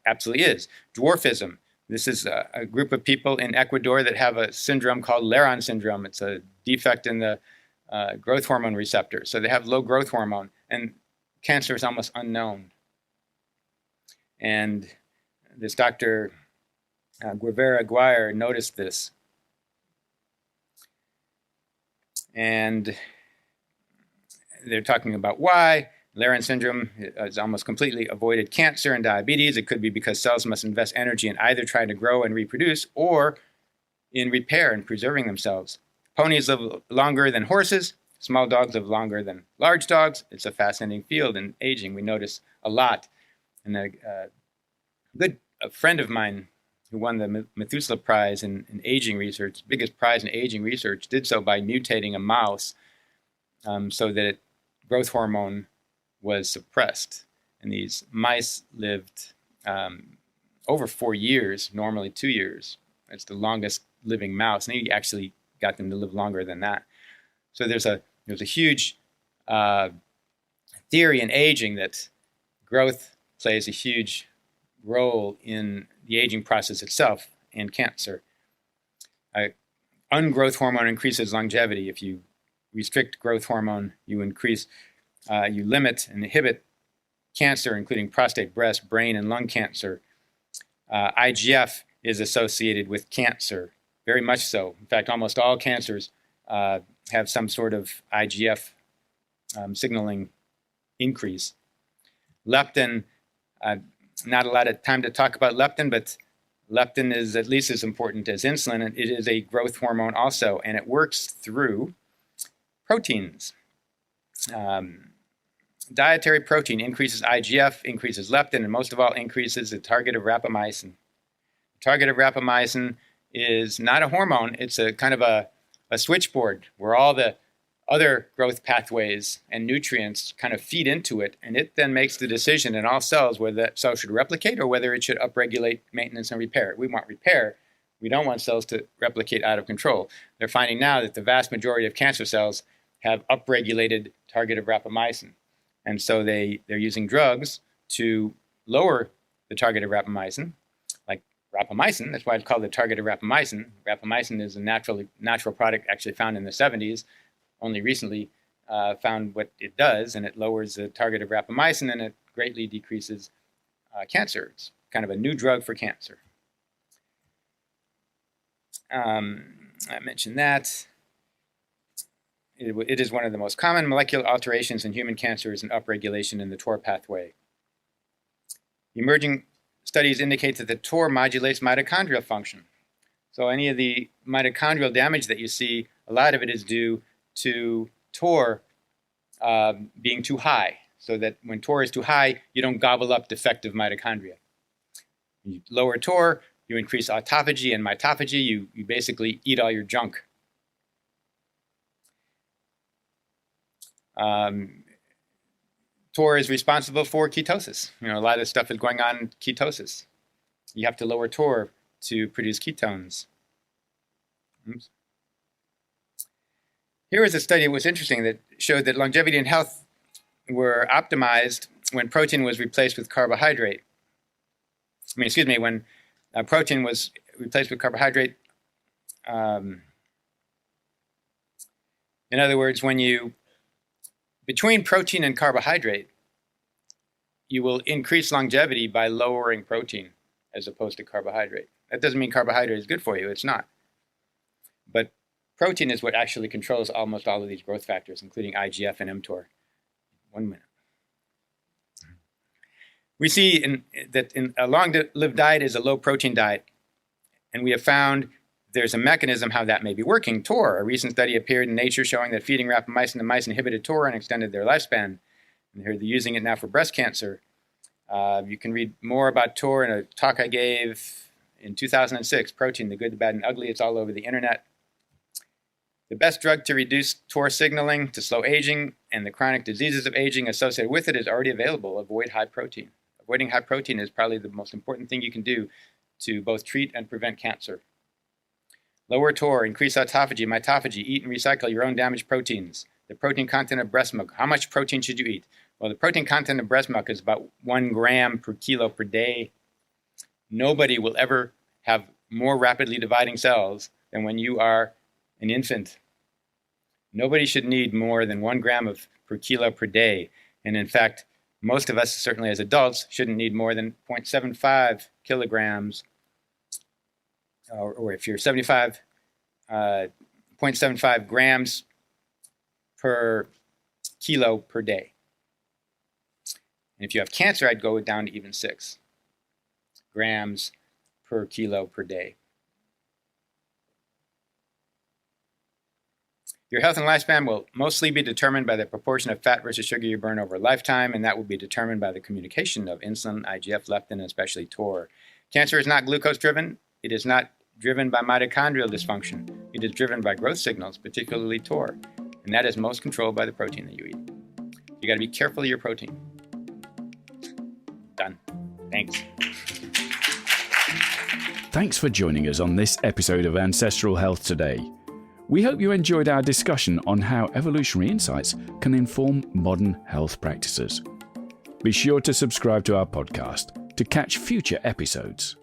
absolutely is. Dwarfism. This is a group of people in Ecuador that have a syndrome called Laron syndrome. It's a defect in the growth hormone receptor. So they have low growth hormone, and cancer is almost unknown. And this Dr. Guevara Aguirre noticed this. And they're talking about why. Laron syndrome has almost completely avoided cancer and diabetes. It could be because cells must invest energy in either trying to grow and reproduce or in repair and preserving themselves. Ponies live longer than horses. Small dogs live longer than large dogs. It's a fascinating field in aging. We notice a lot. And a friend of mine who won the Methuselah Prize in aging research, biggest prize in aging research, did so by mutating a mouse so that growth hormone was suppressed. And these mice lived over 4 years, normally 2 years. It's the longest living mouse, and he actually got them to live longer than that. So there's a huge theory in aging that growth plays a huge role in the aging process itself and cancer. Ungrowth hormone increases longevity. If you restrict growth hormone, you limit and inhibit cancer, including prostate, breast, brain, and lung cancer. IGF is associated with cancer, very much so. In fact, almost all cancers have some sort of IGF signaling increase. Leptin, not a lot of time to talk about leptin, but leptin is at least as important as insulin, and it is a growth hormone also, and it works through proteins. Dietary protein increases IGF, increases leptin, and most of all increases the target of rapamycin. The target of rapamycin is not a hormone, it's a kind of a switchboard where all the other growth pathways and nutrients kind of feed into it, and it then makes the decision in all cells whether that cell should replicate or whether it should upregulate maintenance and repair. We want repair. We don't want cells to replicate out of control. They're finding now that the vast majority of cancer cells have upregulated target of rapamycin. And so they're using drugs to lower the target of rapamycin, like rapamycin. That's why it's called the target of rapamycin. Rapamycin is a natural product actually found in the 70s. Only recently found what it does, and it lowers the target of rapamycin, and it greatly decreases cancer. It's kind of a new drug for cancer. I mentioned that. It is one of the most common molecular alterations in human cancers and upregulation in the mTOR pathway. Emerging studies indicate that the mTOR modulates mitochondrial function. So any of the mitochondrial damage that you see, a lot of it is due to mTOR being too high, so that when mTOR is too high, you don't gobble up defective mitochondria. You lower mTOR, you increase autophagy and mitophagy, you basically eat all your junk. mTOR is responsible for ketosis. A lot of stuff is going on in ketosis. You have to lower mTOR to produce ketones. Oops. Here is a study that was interesting that showed that longevity and health were optimized when protein was replaced with carbohydrate. When protein was replaced with carbohydrate. In other words, between protein and carbohydrate, you will increase longevity by lowering protein as opposed to carbohydrate. That doesn't mean carbohydrate is good for you. It's not. But protein is what actually controls almost all of these growth factors, including IGF and mTOR. 1 minute. We see that a long-lived diet is a low-protein diet, and we have found there's a mechanism how that may be working. TOR, a recent study appeared in Nature showing that feeding rapamycin to mice inhibited TOR and extended their lifespan. And they're using it now for breast cancer. You can read more about TOR in a talk I gave in 2006, Protein, the Good, the Bad, and Ugly. It's all over the internet. The best drug to reduce TOR signaling, to slow aging, and the chronic diseases of aging associated with it is already available. Avoid high protein. Avoiding high protein is probably the most important thing you can do to both treat and prevent cancer. Lower TOR, increase autophagy, mitophagy, eat and recycle your own damaged proteins. The protein content of breast milk. How much protein should you eat? Well, the protein content of breast milk is about 1 gram per kilo per day. Nobody will ever have more rapidly dividing cells than when you are an infant. Nobody should need more than 1 gram per kilo per day. And in fact, most of us, certainly as adults, shouldn't need more than 0.75 kilograms, or if you're 0.75 grams per kilo per day. And if you have cancer, I'd go down to even 6 grams per kilo per day. Your health and lifespan will mostly be determined by the proportion of fat versus sugar you burn over a lifetime, and that will be determined by the communication of insulin, IGF, leptin, and especially TOR. Cancer is not glucose-driven. It is not driven by mitochondrial dysfunction. It is driven by growth signals, particularly TOR, and that is most controlled by the protein that you eat. You got to be careful of your protein. Done. Thanks.
Thanks for joining us on this episode of Ancestral Health Today. We hope you enjoyed our discussion on how evolutionary insights can inform modern health practices. Be sure to subscribe to our podcast to catch future episodes.